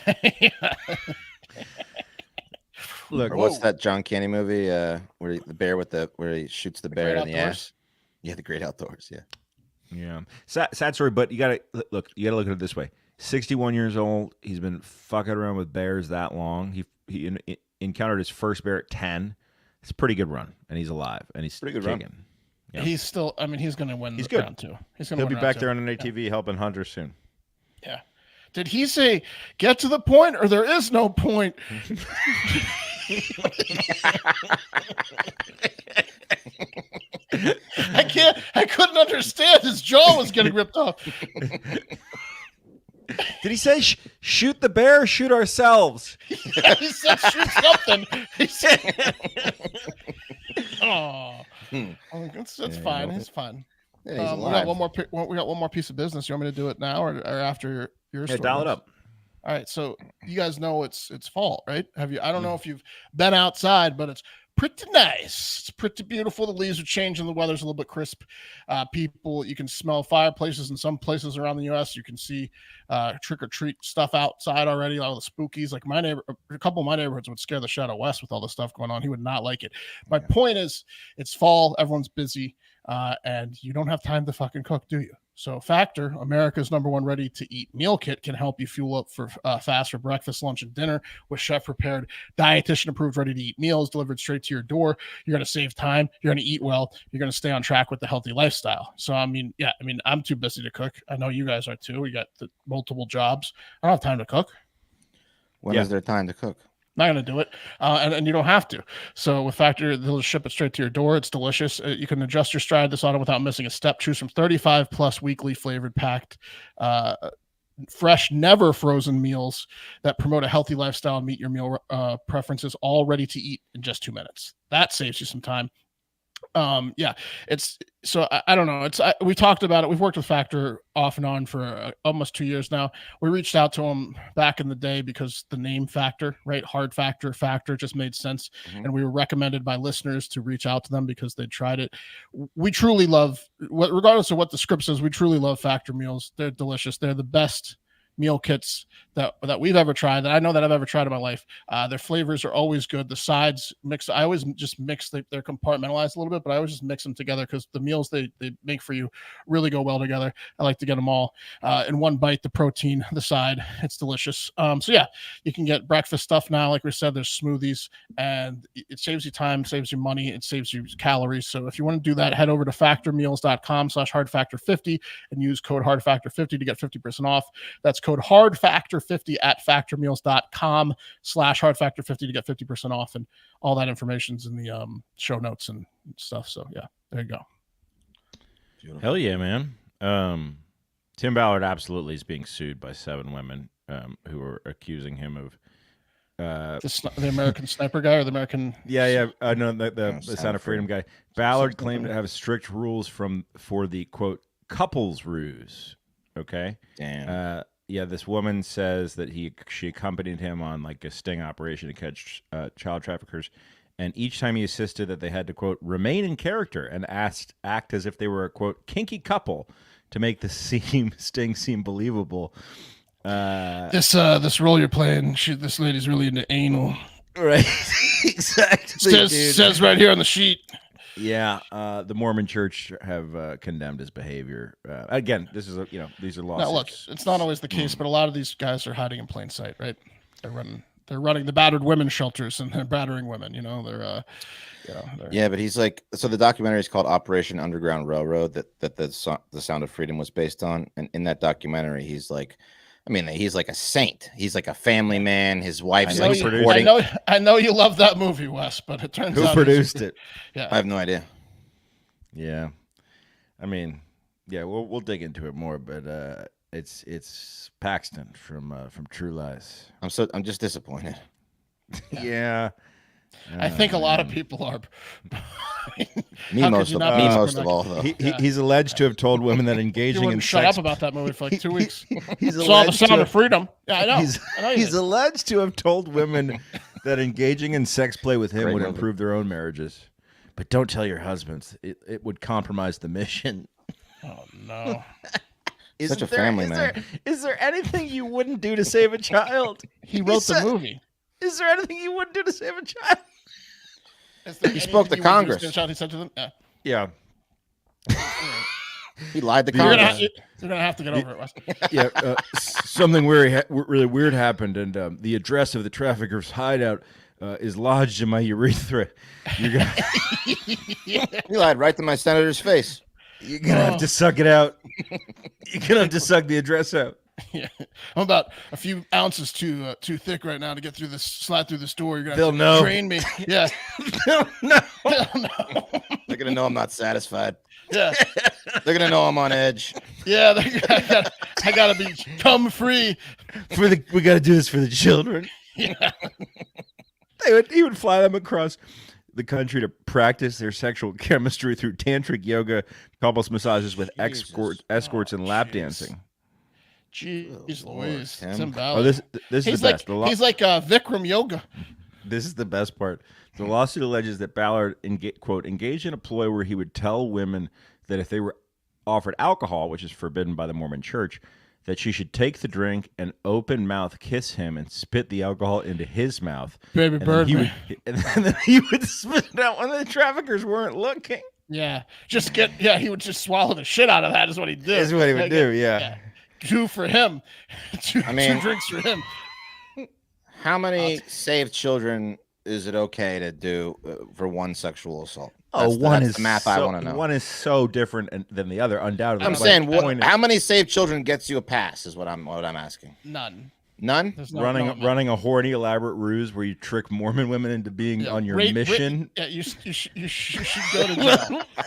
Look, Or what's that John Candy movie where the bear where he shoots the bear Great in the Outdoors? ass? Yeah, The Great Outdoors. Yeah. yeah, sad story, but you gotta look. You gotta look at it this way: 61 years old. He's been fucking around with bears that long. He encountered his first bear at 10. It's a pretty good run, and he's alive, and he's Pretty good run. kicking. Yeah. He's still. I mean, he's going to win. He's the good. round 2. He's going to. He'll be back there on an ATV helping Hunter soon. Yeah. Did he say get to the point or there is no point? I couldn't understand. His jaw was getting ripped off. Did he say shoot the bear or shoot ourselves? He said shoot something. He said, oh, that's fine. It's fine. Yeah, he's We alive. got one more. We got one more piece of business. You want me to do it now or after your Yeah, story? dial it up. All right, so you guys know it's fall, right? Have you? I don't know if you've been outside, but it's pretty nice. It's pretty beautiful. The leaves are changing. The weather's a little bit crisp. People, you can smell fireplaces in some places around the U.S. You can see trick or treat stuff outside already. All the spookies. Like a couple of my neighborhoods would scare the shit out of Wes with all the stuff going on. He would not like it. My point is, it's fall. Everyone's busy, and you don't have time to fucking cook, do you? So Factor, America's #1 ready-to-eat meal kit, can help you fuel up for fast for breakfast, lunch, and dinner with chef-prepared, dietitian-approved, ready-to-eat meals delivered straight to your door. You're going to save time. You're going to eat well. You're going to stay on track with the healthy lifestyle. So, I'm too busy to cook. I know you guys are too. We got the multiple jobs. I don't have time to cook. When is there time to cook? Not going to do it. And you don't have to. So with Factor, they'll ship it straight to your door. It's delicious. You can adjust your stride this autumn without missing a step. Choose from 35 plus weekly flavored packed, fresh, never frozen meals that promote a healthy lifestyle and meet your meal preferences, all ready to eat in just 2 minutes. That saves you some time. It's so I don't know. We talked about it. We've worked with Factor off and on for almost 2 years now. We reached out to them back in the day because the name Factor, right? Hard Factor just made sense. Mm-hmm. And we were recommended by listeners to reach out to them because they tried it. We truly love, regardless of what the script says, we truly love Factor meals. They're delicious. They're the best meal kits that we've ever tried, that I know that I've ever tried in my life. Their flavors are always good. The sides mix. I always just mix. They're compartmentalized a little bit, but I always just mix them together because the meals they make for you really go well together. I like to get them all in one bite. The protein, the side, it's delicious. So yeah, you can get breakfast stuff now. Like we said, there's smoothies, and it saves you time, saves you money, it saves you calories. So if you want to do that, head over to factormeals.com/hardfactor50 and use code hardfactor50 to get 50% off. That's code hardfactor50 at factormeals.com/hardfactor50 to get 50% off, and all that information's in the show notes and stuff. So yeah, there you go. Beautiful. Hell yeah, man. Tim Ballard absolutely is being sued by 7 women who are accusing him of the American sniper guy, or the American no, the Sound of Freedom guy. Ballard claimed to have strict rules for the quote couples ruse. Okay. Damn. This woman says that she accompanied him on like a sting operation to catch child traffickers, and each time he insisted that they had to quote remain in character and act as if they were a quote kinky couple to make the sting seem believable. This role you're playing, this lady's really into anal. Right. Exactly. Says right here on the sheet. Yeah, the Mormon Church have condemned his behavior. Again, this is these are lawsuits. Now, look, it's not always the case, but a lot of these guys are hiding in plain sight, right? They're running the battered women shelters and they're battering women. They're yeah, but he's like, so the documentary is called Operation Underground Railroad that the Sound of Freedom was based on, and in that documentary, he's like, he's like a saint. He's like a family man. His wife's like supporting. I know you love that movie, Wes, but it turns out who produced it? Yeah, I have no idea. Yeah, we'll dig into it more, but it's Paxton from True Lies. I'm just disappointed. Yeah. I think a lot of people are. me most of all, though. He's alleged to have told women that engaging in shut sex. up about that movie for like 2 weeks. He's saw the Sound of Freedom. Yeah, I know. He's alleged to have told women that engaging in sex play with him would improve their own marriages. But don't tell your husbands; it would compromise the mission. Oh no! Such a family man. Is there anything you wouldn't do to save a child? He wrote the movie. Is there anything you wouldn't do to save a child? He spoke to Congress. He said to them, Yeah. He lied to Congress. You're gonna have to get over it, Wes. Yeah. Something really weird happened, and the address of the trafficker's hideout is lodged in my urethra. You're gonna. He lied right to my senator's face. You're gonna have to suck it out. You're gonna have to suck the address out. Yeah, I'm about a few ounces too thick right now to get through this, slide through this door. You're gonna They'll have to know. train me. Yeah, They'll know. They're gonna know I'm not satisfied. Yeah, they're gonna know I'm on edge. Yeah, I gotta be come free. We gotta do this for the children. Yeah, he would fly them across the country to practice their sexual chemistry through tantric yoga, couples massages with escorts and lap dancing. Jeez Louise, Tim. Oh, this is the best. He's like Vikram yoga. This is the best part. The lawsuit alleges that Ballard engaged in a ploy where he would tell women that if they were offered alcohol, which is forbidden by the Mormon Church, that she should take the drink and open mouth kiss him and spit the alcohol into his mouth. Baby bird. And then he would spit it out when the traffickers weren't looking. Yeah, he would just swallow the shit out of that. Is what he did. That's what he would do. Yeah. 2 for him. 2 drinks for him. How many saved children is it okay to do for one sexual assault? That's the math I want to know. One is so different than the other, undoubtedly. I'm saying, how many saved children gets you a pass? Is what I'm asking. None. None? Running a horny, elaborate ruse where you trick Mormon women into being on your mission. You should go to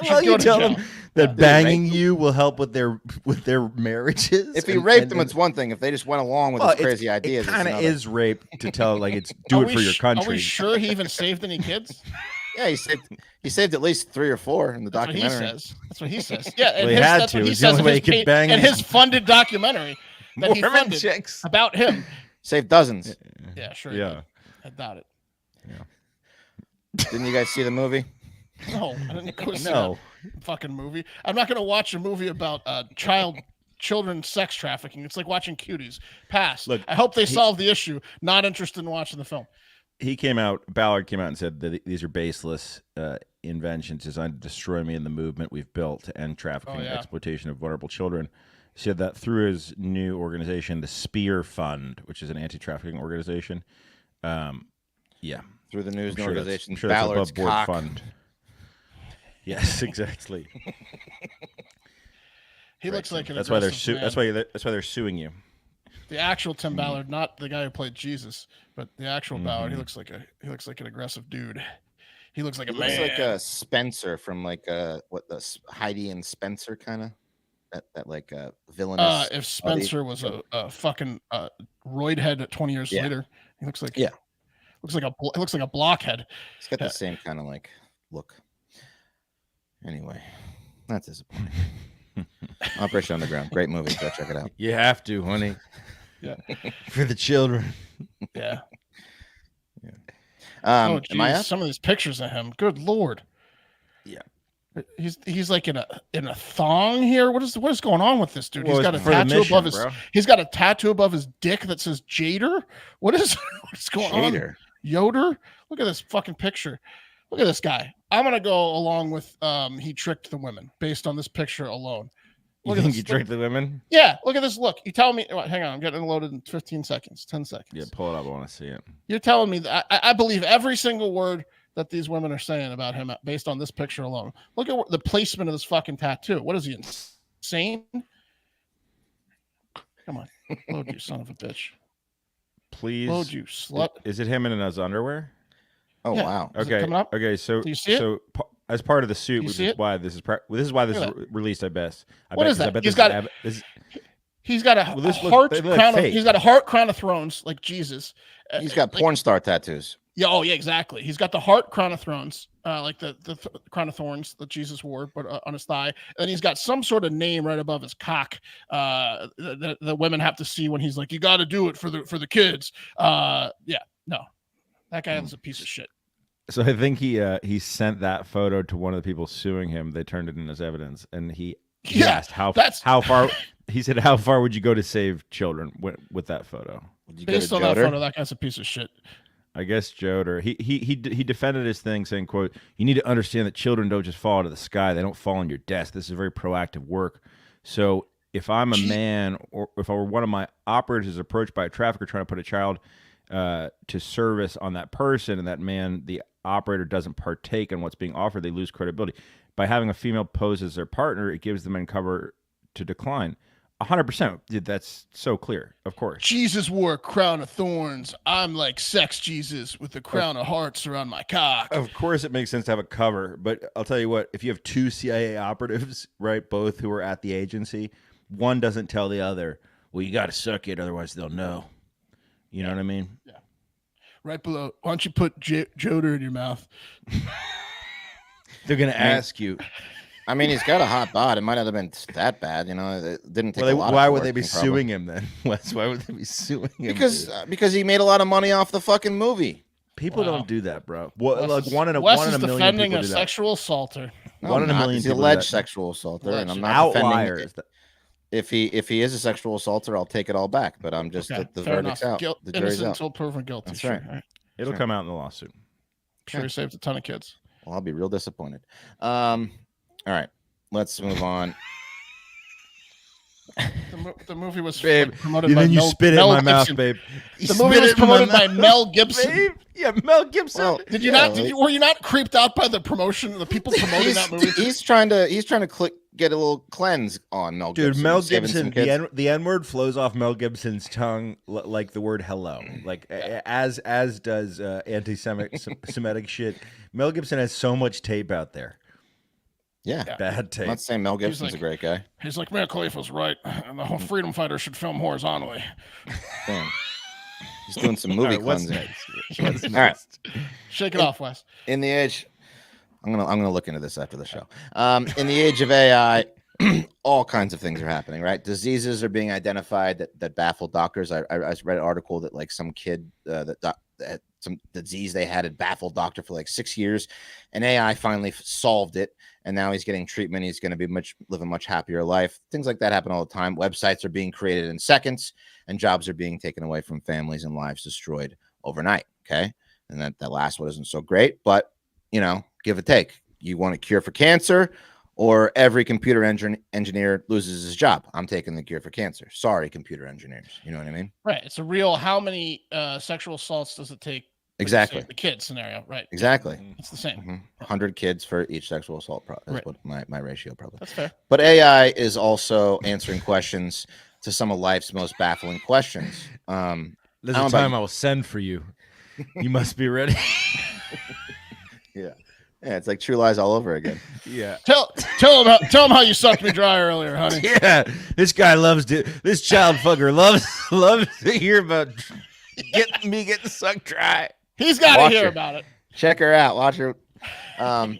jail. You tell them that banging you will help with their marriages. If he raped them, it's one thing. If they just went along with his crazy ideas, it kind of is rape to tell it do it for your country. Are we sure he even saved any kids? Yeah, he saved at least 3 or 4 in the documentary. That's what he says. Yeah, and he had to. It's the only way he could bang. And his funded documentary that he funded chicks about him saved dozens. Yeah, sure. Yeah, I doubt it. Yeah. Didn't you guys see the movie? No, I didn't go see that fucking movie. I'm not going to watch a movie about children sex trafficking. It's like watching Cuties. Pass. Look, I hope they solve the issue. Not interested in watching the film. Ballard came out and said that these are baseless inventions designed to destroy me and the movement we've built to end trafficking and exploitation of vulnerable children. He said that through his new organization, the Spear Fund, which is an anti-trafficking organization. Through the news organization, Ballard's cock. Fund. Yes, exactly. He looks like an that's why they're man. That's why they're suing you. The actual Tim Ballard, not the guy who played Jesus, but the actual Ballard. He looks like an aggressive dude. He looks like a man. Looks like a Spencer from the Heidi and Spencer kind of that like villainous. If Spencer was a fucking roid head 20 years later, he looks like looks like a blockhead. He's got the same kind of like look. Anyway, that's disappointing. Operation Underground, great movie. Go check it out. You have to, honey. Yeah, for the children. Yeah. Am I up? Some of these pictures of him. Good Lord. Yeah. He's like in a thong here. What is going on with this dude? Well, he's got a tattoo above his. Bro. He's got a tattoo above his dick that says Jader. What's going on? Jader. Yoder. Look at this fucking picture. Look at this guy. I'm gonna go along with he tricked the women based on this picture alone. You think he tricked the women? Yeah, look at this. Look, you tell me. Hang on, I'm getting loaded in 15 seconds, 10 seconds. Yeah, pull it up. I want to see it. You're telling me that I believe every single word that these women are saying about him based on this picture alone. Look at the placement of this fucking tattoo. What is he, insane? Come on, load, you son of a bitch. Please. Load, you slut. Is it him in his underwear? Oh Yeah. wow. Is it Okay. coming up? Okay. So Do you see it? So as part of the suit, You which see is it? why this is released. I bet. What is that? I bet He's this- got I a- bet this- He's got a Well, this look- heart they look crown. fake. He's got a heart crown of thrones, like Jesus. He's got porn star tattoos. Yeah, oh yeah, exactly. He's got the heart crown of thrones, like the crown of thorns that Jesus wore, but on his thigh. And he's got some sort of name right above his cock. The women have to see when he's like, "You got to do it for the kids." Yeah, no, that guy is a piece of shit. So I think he sent that photo to one of the people suing him. They turned it in as evidence, and he asked how far. He said, "How far would you go to save children with that photo?" Based on that photo, that guy's a piece of shit. I guess Joder. He defended his thing, saying, "quote You need to understand that children don't just fall out of the sky; they don't fall on your desk. This is very proactive work. So if I'm a man, or if I were one of my operators is approached by a trafficker trying to put a child to service on that person, and that man, the operator, doesn't partake in what's being offered, they lose credibility. By having a female pose as their partner, it gives the men cover to decline." 100%. That's so clear. Of course. Jesus wore a crown of thorns. I'm like sex Jesus with a crown of hearts around my cock. Of course, it makes sense to have a cover, but I'll tell you what: if you have two CIA operatives, right, both who are at the agency, one doesn't tell the other, "Well, you got to suck it, otherwise they'll know." You know what I mean? Yeah. Right below. Why don't you put Joder in your mouth? They're gonna ask you. I mean, he's got a hot bod. It might not have been that bad, you know. It didn't take a lot. Why would they be suing him then, Wes? Why would they be suing him? Because he made a lot of money off the fucking movie. People don't do that, bro. What, like Wes one in a Wes one in is a million defending people a do that. sexual assaulter. No, One in a million He's people do alleged that. sexual assaulter, and I'm not Outliers. defending. If he is a sexual assaulter, I'll take it all back. But I'm just the fair verdict's enough. out. The jury's Innocent out. until proven guilty. That's Sure, right. all right. It'll come out in the lawsuit. Sure, he saved a ton of kids. Well, I'll be real disappointed. All right, let's move on. The movie was Babe, promoted and by then you Mel, spit it Mel in my mouth, Gibson. babe. The movie was promoted by Mel Gibson. Babe. Yeah, Mel Gibson. Well, Did you yeah, not? Were you not creeped out by the promotion? The people promoting that movie. He's trying to get a little cleanse on Mel Dude, Gibson. Mel saving some Gibson, kids. the N word flows off Mel Gibson's tongue like the word hello, like as does anti-Semitic shit. Mel Gibson has so much tape out there. Yeah. Bad tape. I'm not saying Mel Gibson's like- a great guy. He's like, Mia Khalifa's right, and the whole freedom fighter should film horizontally. Damn. He's doing some movie All right, what's cleansing. next? All right. Shake it off, Wes. In the age, I'm gonna look into this after the show. In the age of AI, all kinds of things are happening, right? Diseases are being identified that baffle doctors. I read an article that like some kid that had some disease they had baffled doctor for like 6 years, and AI finally solved it, and now he's getting treatment. He's going to live a much happier life. Things like that happen all the time. Websites are being created in seconds, and jobs are being taken away from families and lives destroyed overnight. Okay, and that last one isn't so great, but give or take. You want a cure for cancer, or every computer engineer loses his job? I'm taking the cure for cancer. Sorry, computer engineers. You know what I mean? Right. It's a real. How many sexual assaults does it take? Exactly. The kid scenario. Right. Exactly. It's the same. 100 kids for each sexual assault. That's Right. what my ratio probably. That's fair. But AI is also answering questions to some of life's most baffling questions. There's I a don't know time about I will send for you. You must be ready. Yeah, it's like True Lies all over again. Yeah. Tell him how you sucked me dry earlier, honey. Yeah, this guy this child fucker loves to hear about getting sucked dry. He's got to Watch hear her. about it. Check her out. Watch her. I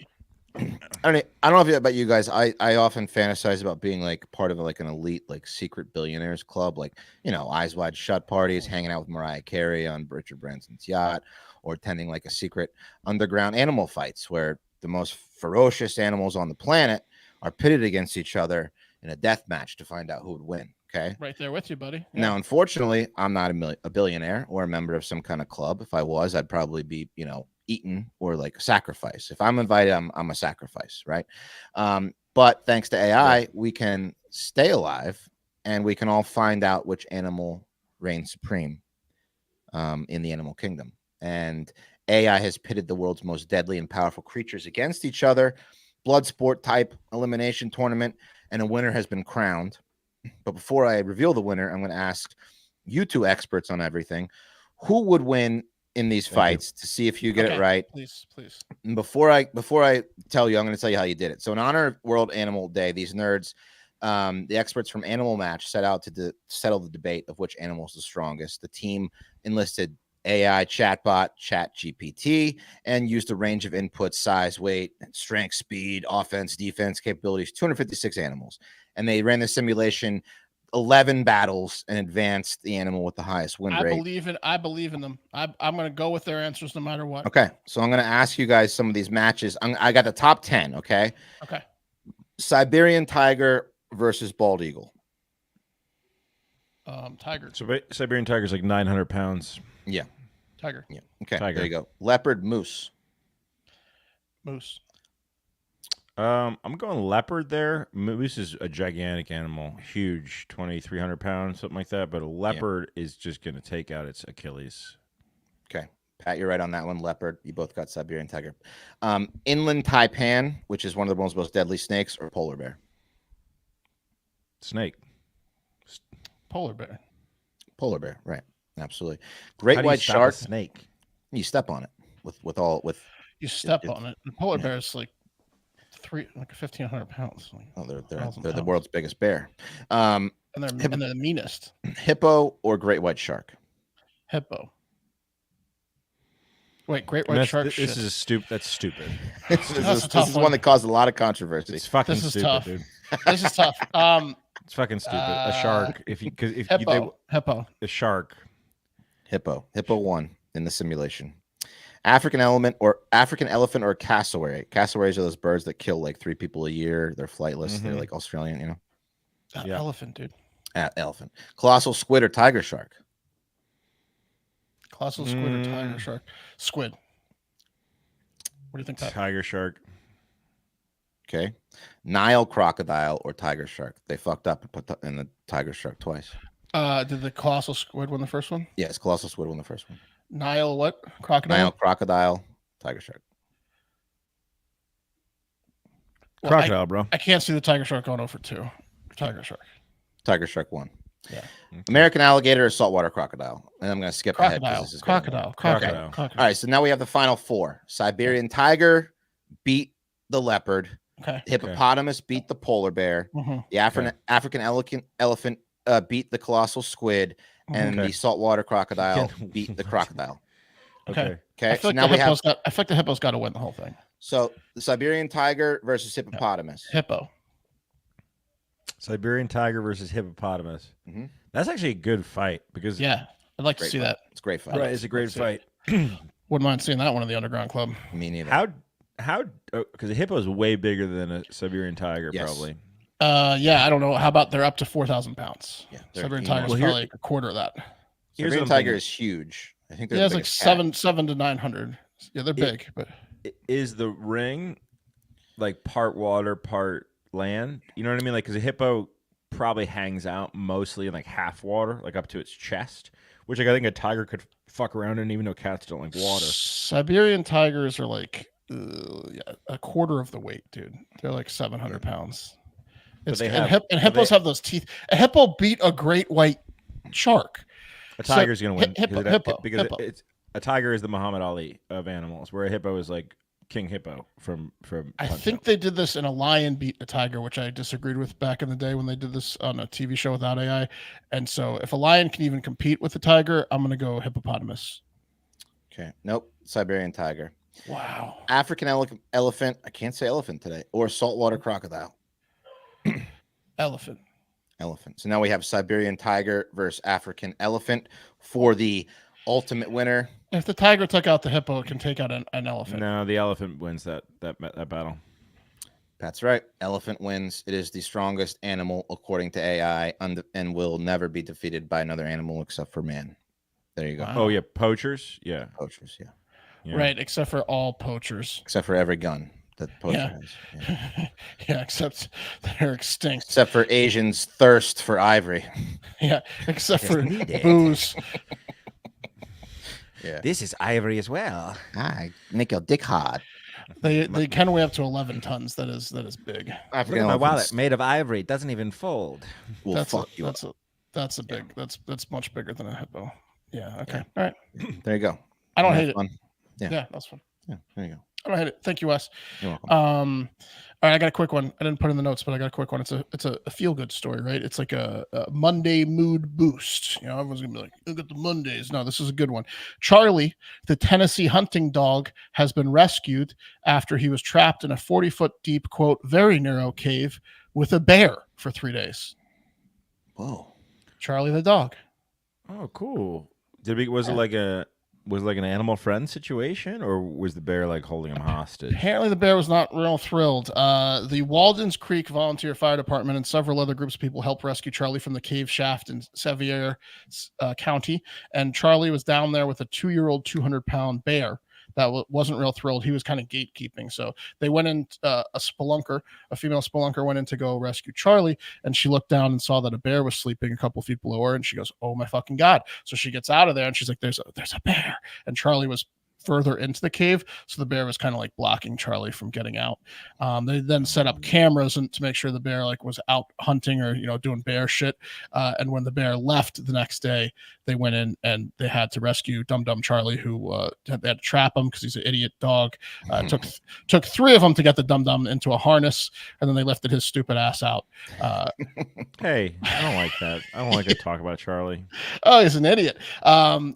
don't know about you guys. I often fantasize about being like part of like an elite like secret billionaires club, like Eyes Wide Shut parties, hanging out with Mariah Carey on Richard Branson's yacht, or attending like a secret underground animal fights where the most ferocious animals on the planet are pitted against each other in a death match to find out who would win. Okay. Right there with you, buddy. Yeah. Now, unfortunately, I'm not a billionaire or a member of some kind of club. If I was, I'd probably be, eaten or like sacrifice. If I'm invited, I'm a sacrifice, right? But thanks to AI, we can stay alive and we can all find out which animal reigns supreme in the animal kingdom. And AI has pitted the world's most deadly and powerful creatures against each other. Blood sport type elimination tournament, and a winner has been crowned. But before I reveal the winner, I'm going to ask you two experts on everything, who would win in these fights to see if you get it right. Please. And before I tell you, I'm going to tell you how you did it. So in honor of World Animal Day, these nerds, the experts from Animal Match set out to settle the debate of which animal is the strongest. The team enlisted AI chatbot ChatGPT and used a range of inputs: size, weight, strength, speed, offense, defense capabilities, 256 animals. And they ran the simulation 11 battles and advanced the animal with the highest win rate. I believe in them. I'm going to go with their answers no matter what. Okay. So I'm going to ask you guys some of these matches. I got the top 10. Okay. Siberian tiger versus bald eagle. Tiger. So Siberian tiger is like 900 pounds. Yeah. Tiger. Yeah. Okay. Tiger. There you go. Leopard, moose. Moose. I'm going leopard there. Moose is a gigantic animal, huge, 2,300 pounds, something like that. But a leopard is just going to take out its Achilles. Okay. Pat, you're right on that one. Leopard. You both got Siberian tiger. Inland taipan, which is one of the world's most deadly snakes, or polar bear. Snake. Polar bear. Polar bear. Right. Absolutely. Great How do you white stop shark. a snake. You step on it with You step on it. The polar bear is like 1,500 pounds. Oh, they're the world's biggest bear. And they're the meanest. Hippo or great white shark? Hippo. Wait, great white shark. This is stupid. That's stupid. This is one that caused a lot of controversy. It's fucking This is stupid, tough. dude. This is tough. It's fucking stupid. A shark. Hippo. A shark. Hippo won in the simulation. African elephant or cassowary. Cassowaries are those birds that kill like 3 people a year. They're flightless. They're like Australian, you know. Elephant, dude. Elephant. Colossal squid or tiger shark. Colossal squid or tiger shark. Squid. What do you think? Pat? Tiger shark. Okay. Nile crocodile or tiger shark. They fucked up and put in the tiger shark twice. Did the colossal squid win the first one? Yes, colossal squid won the first one. Nile what? Crocodile? Nile crocodile, tiger shark. Well, Crocodile, bro. I can't see the tiger shark going over 2. Tiger shark. Tiger shark won. Yeah. Okay. American alligator or saltwater crocodile. And I'm going to skip ahead. This is Crocodile. All right, so now we have the final 4. Siberian tiger beat the leopard. Okay. Hippopotamus beat the polar bear. The African elephant beat the colossal squid. And the saltwater crocodile beat the crocodile. Okay. So now I think the hippo's got to win the whole thing. So the Siberian tiger versus hippopotamus. Hippo. Siberian tiger versus hippopotamus. That's actually a good fight because I'd like to see that. It's a great fight. Right, it's a great fight. Wouldn't mind seeing that one in the underground club. Me neither. How? Because a hippo is way bigger than a Siberian tiger, probably. I don't know. How about they're up to 4,000 pounds? Yeah, Siberian tiger is probably a quarter of that. Siberian tiger is huge. I think they're like 7 to 900. Yeah, they're big. But is the ring like part water, part land? You know what I mean? Like, because a hippo probably hangs out mostly in like half water, like up to its chest, which like I think a tiger could fuck around in, even though cats don't like water. Siberian tigers are like a quarter of the weight, dude. They're like 700 pounds. Hippos have those teeth. A hippo beat a great white shark. A tiger's gonna win because hippo. A tiger is the Muhammad Ali of animals, where a hippo is like King Hippo from. I think they did this in a lion beat a tiger, which I disagreed with back in the day when they did this on a TV show without AI. And so, if a lion can even compete with a tiger, I'm gonna go hippopotamus. Okay, nope, Siberian tiger. Wow. African elephant. I can't say elephant today. Or saltwater crocodile. Elephant. So now we have Siberian tiger versus African elephant for the ultimate winner. If the tiger took out the hippo, it can take out an elephant. No, the elephant wins that battle. That's right. Elephant wins. It is the strongest animal according to AI and will never be defeated by another animal except for man. There you go. Wow. Oh yeah, poachers. Yeah. Poachers. Yeah. Yeah. Right, except for all poachers. Except for every gun that poacher Yeah. has. Yeah. Yeah, except they're extinct. Except for Asians' thirst for ivory. Yeah, except Just for need it. booze. Yeah. This is ivory as well. I make your dick hard. They can weigh up to 11 tons. That is big. Look African at my wallet elephants made of ivory. It doesn't even fold. will That's fuck a, you up. that's a big. That's much bigger than a hippo. Yeah. Okay. All right. There you go. I don't Have hate it. fun. Yeah. Yeah, that's fun. Yeah, there you go. I don't hate it. Thank you, Wes. You're welcome. All right, I got a quick one. I didn't put it in the notes, but I got a quick one. It's a feel good story, right? It's like a Monday mood boost. You know, everyone's gonna be like, "Look at the Mondays." No, this is a good one. Charlie, the Tennessee hunting dog, has been rescued after he was trapped in a 40-foot deep, quote, very narrow cave with a bear for 3 days. Whoa. Charlie the dog. Oh, cool. Was it like an animal friend situation, or was the bear like holding him hostage? Apparently, the bear was not real thrilled. The Waldens Creek Volunteer Fire Department and several other groups of people helped rescue Charlie from the cave shaft in Sevier County. And Charlie was down there with a 2-year-old, 200-pound bear that wasn't real thrilled. He was kind of gatekeeping. So they went in, a female spelunker went in to go rescue Charlie. And she looked down and saw that a bear was sleeping a couple feet below her. And she goes, "Oh my fucking God." So she gets out of there and she's like, there's a bear. And Charlie was further into the cave, so the bear was kind of like blocking Charlie from getting out. They then set up cameras and to make sure the bear like was out hunting or doing bear shit. And when the bear left the next day, they went in and they had to rescue Dum Dum Charlie, who they had to trap him because he's an idiot dog. Took 3 of them to get the Dum Dum into a harness, and then they lifted his stupid ass out. Hey, I don't like that. I don't like to talk about Charlie. Oh, he's an idiot. They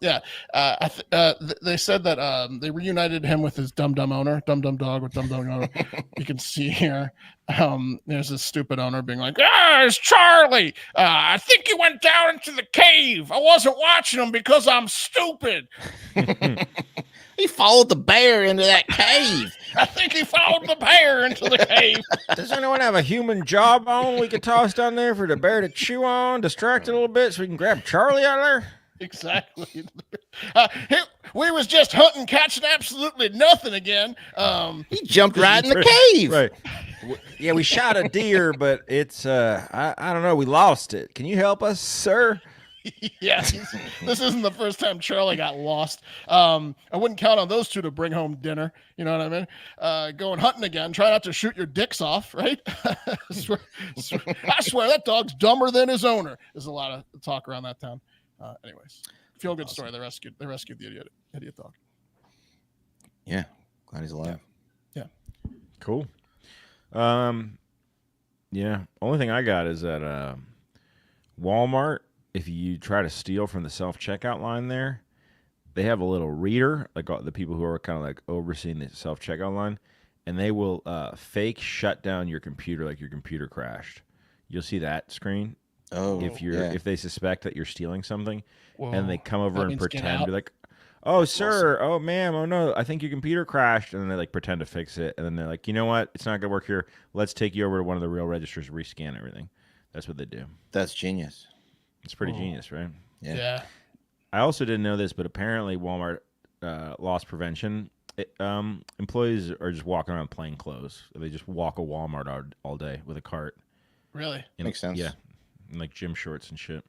said that they reunited him with his Dum Dum owner, Dum Dum dog with Dum Dum owner. You can see here. There's this stupid owner being like, "It's Charlie. I think he went down into the cave. I wasn't watching him because I'm stupid." He followed the bear into that cave. I think he followed the bear into the cave. Does anyone have a human jawbone we could toss down there for the bear to chew on, distract it a little bit so we can grab Charlie out of there? Exactly. We was just hunting, catching absolutely nothing again. He jumped right in the cave. Right. Yeah, we shot a deer, but it's I don't know, we lost it. Can you help us, sir? Yeah, this isn't the first time Charlie got lost. I wouldn't count on those two to bring home dinner. You know what I mean? Going hunting again. Try not to shoot your dicks off, right? I swear that dog's dumber than his owner. There's a lot of talk around that town. Anyways, feel good story. They rescued the idiot dog. Yeah, glad he's alive. Yeah. Cool. Yeah. Only thing I got is that Walmart, if you try to steal from the self-checkout line there, they have a little reader, like the people who are kind of like overseeing the self-checkout line, and they will fake shut down your computer like your computer crashed. You'll see that screen. Oh, If they suspect that you're stealing something. Whoa. And they come over That and means get pretend out. to be like, "Oh, sir, oh, ma'am, oh, no, I think your computer crashed." And then they like pretend to fix it. And then they're like, "You know what? It's not going to work here. Let's take you over to one of the real registers, rescan everything." That's what they do. That's genius. It's pretty genius, right? Yeah. I also didn't know this, but apparently Walmart loss prevention employees are just walking around plain clothes. They just walk a Walmart all day with a cart. Really? Makes sense. Yeah. And like gym shorts and shit.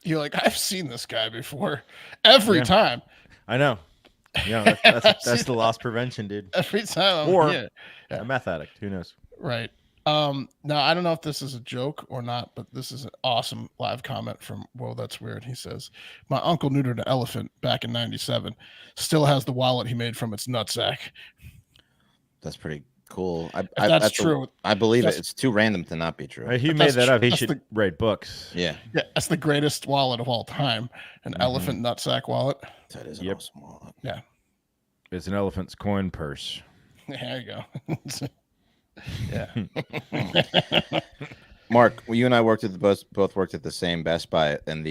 You're like, I've seen this guy before. Every time. I know. Yeah, that's the loss prevention, dude. Every time. Or Yeah. a meth addict. Who knows? Right. Now I don't know if this is a joke or not, but this is an awesome live comment from Whoa, That's Weird. He says, "My uncle neutered an elephant back in '97. Still has the wallet he made from its nutsack." That's pretty cool. That's true. I believe it. It's too random to not be true. Right, he But made that's that up. He that's should write books. Yeah, Yeah, that's the greatest wallet of all time. An elephant nutsack wallet. that is an Yep. awesome wallet. Yeah. It's an elephant's coin purse. There you go. Yeah. Mark, well, you and I both worked at the same Best Buy, and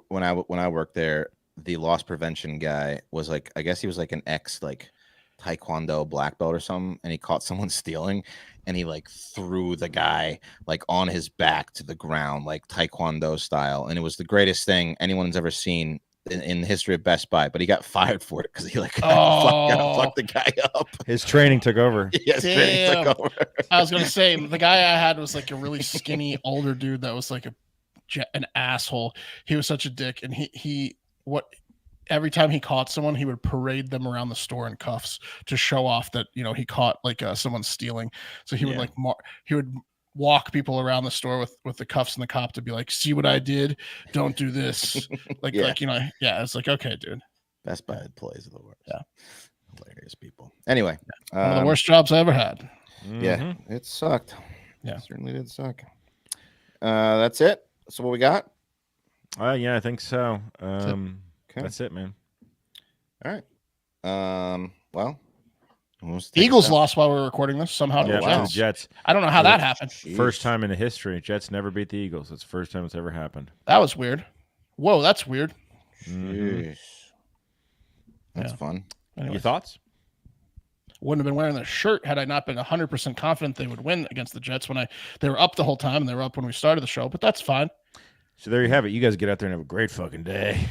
when I worked there, the loss prevention guy was like, I guess he was like an ex like Taekwondo black belt or something, and he caught someone stealing, and he like threw the guy like on his back to the ground like Taekwondo style, and it was the greatest thing anyone's ever seen. in the history of Best Buy, but he got fired for it because he like fucked the guy up. His training took over. Yes, training took over. I was gonna say the guy I had was like a really skinny older dude that was like an asshole. He was such a dick, and every time he caught someone, he would parade them around the store in cuffs to show off that he caught like someone stealing. So he would he would walk people around the store with the cuffs and the cop to be like, see what I did? Don't do this. It's like, okay, dude. Best Buy employees are the worst. Yeah. Hilarious people. Anyway. One of the worst jobs I ever had. Yeah, it sucked. Yeah. It certainly did suck. That's it. That's what we got. Yeah, I think so. Okay. That's it, man. All right. Well, Eagles lost while we were recording this somehow. Yeah, Wow. the Jets. I don't know how that happened. First time in the history. Jets never beat the Eagles. It's the first time it's ever happened. That was weird. Whoa, that's weird. Jeez. That's fun. Anyways. Your thoughts? Wouldn't have been wearing the shirt had I not been 100% confident they would win against the Jets when they were up the whole time, and they were up when we started the show, but that's fine. So there you have it. You guys get out there and have a great fucking day.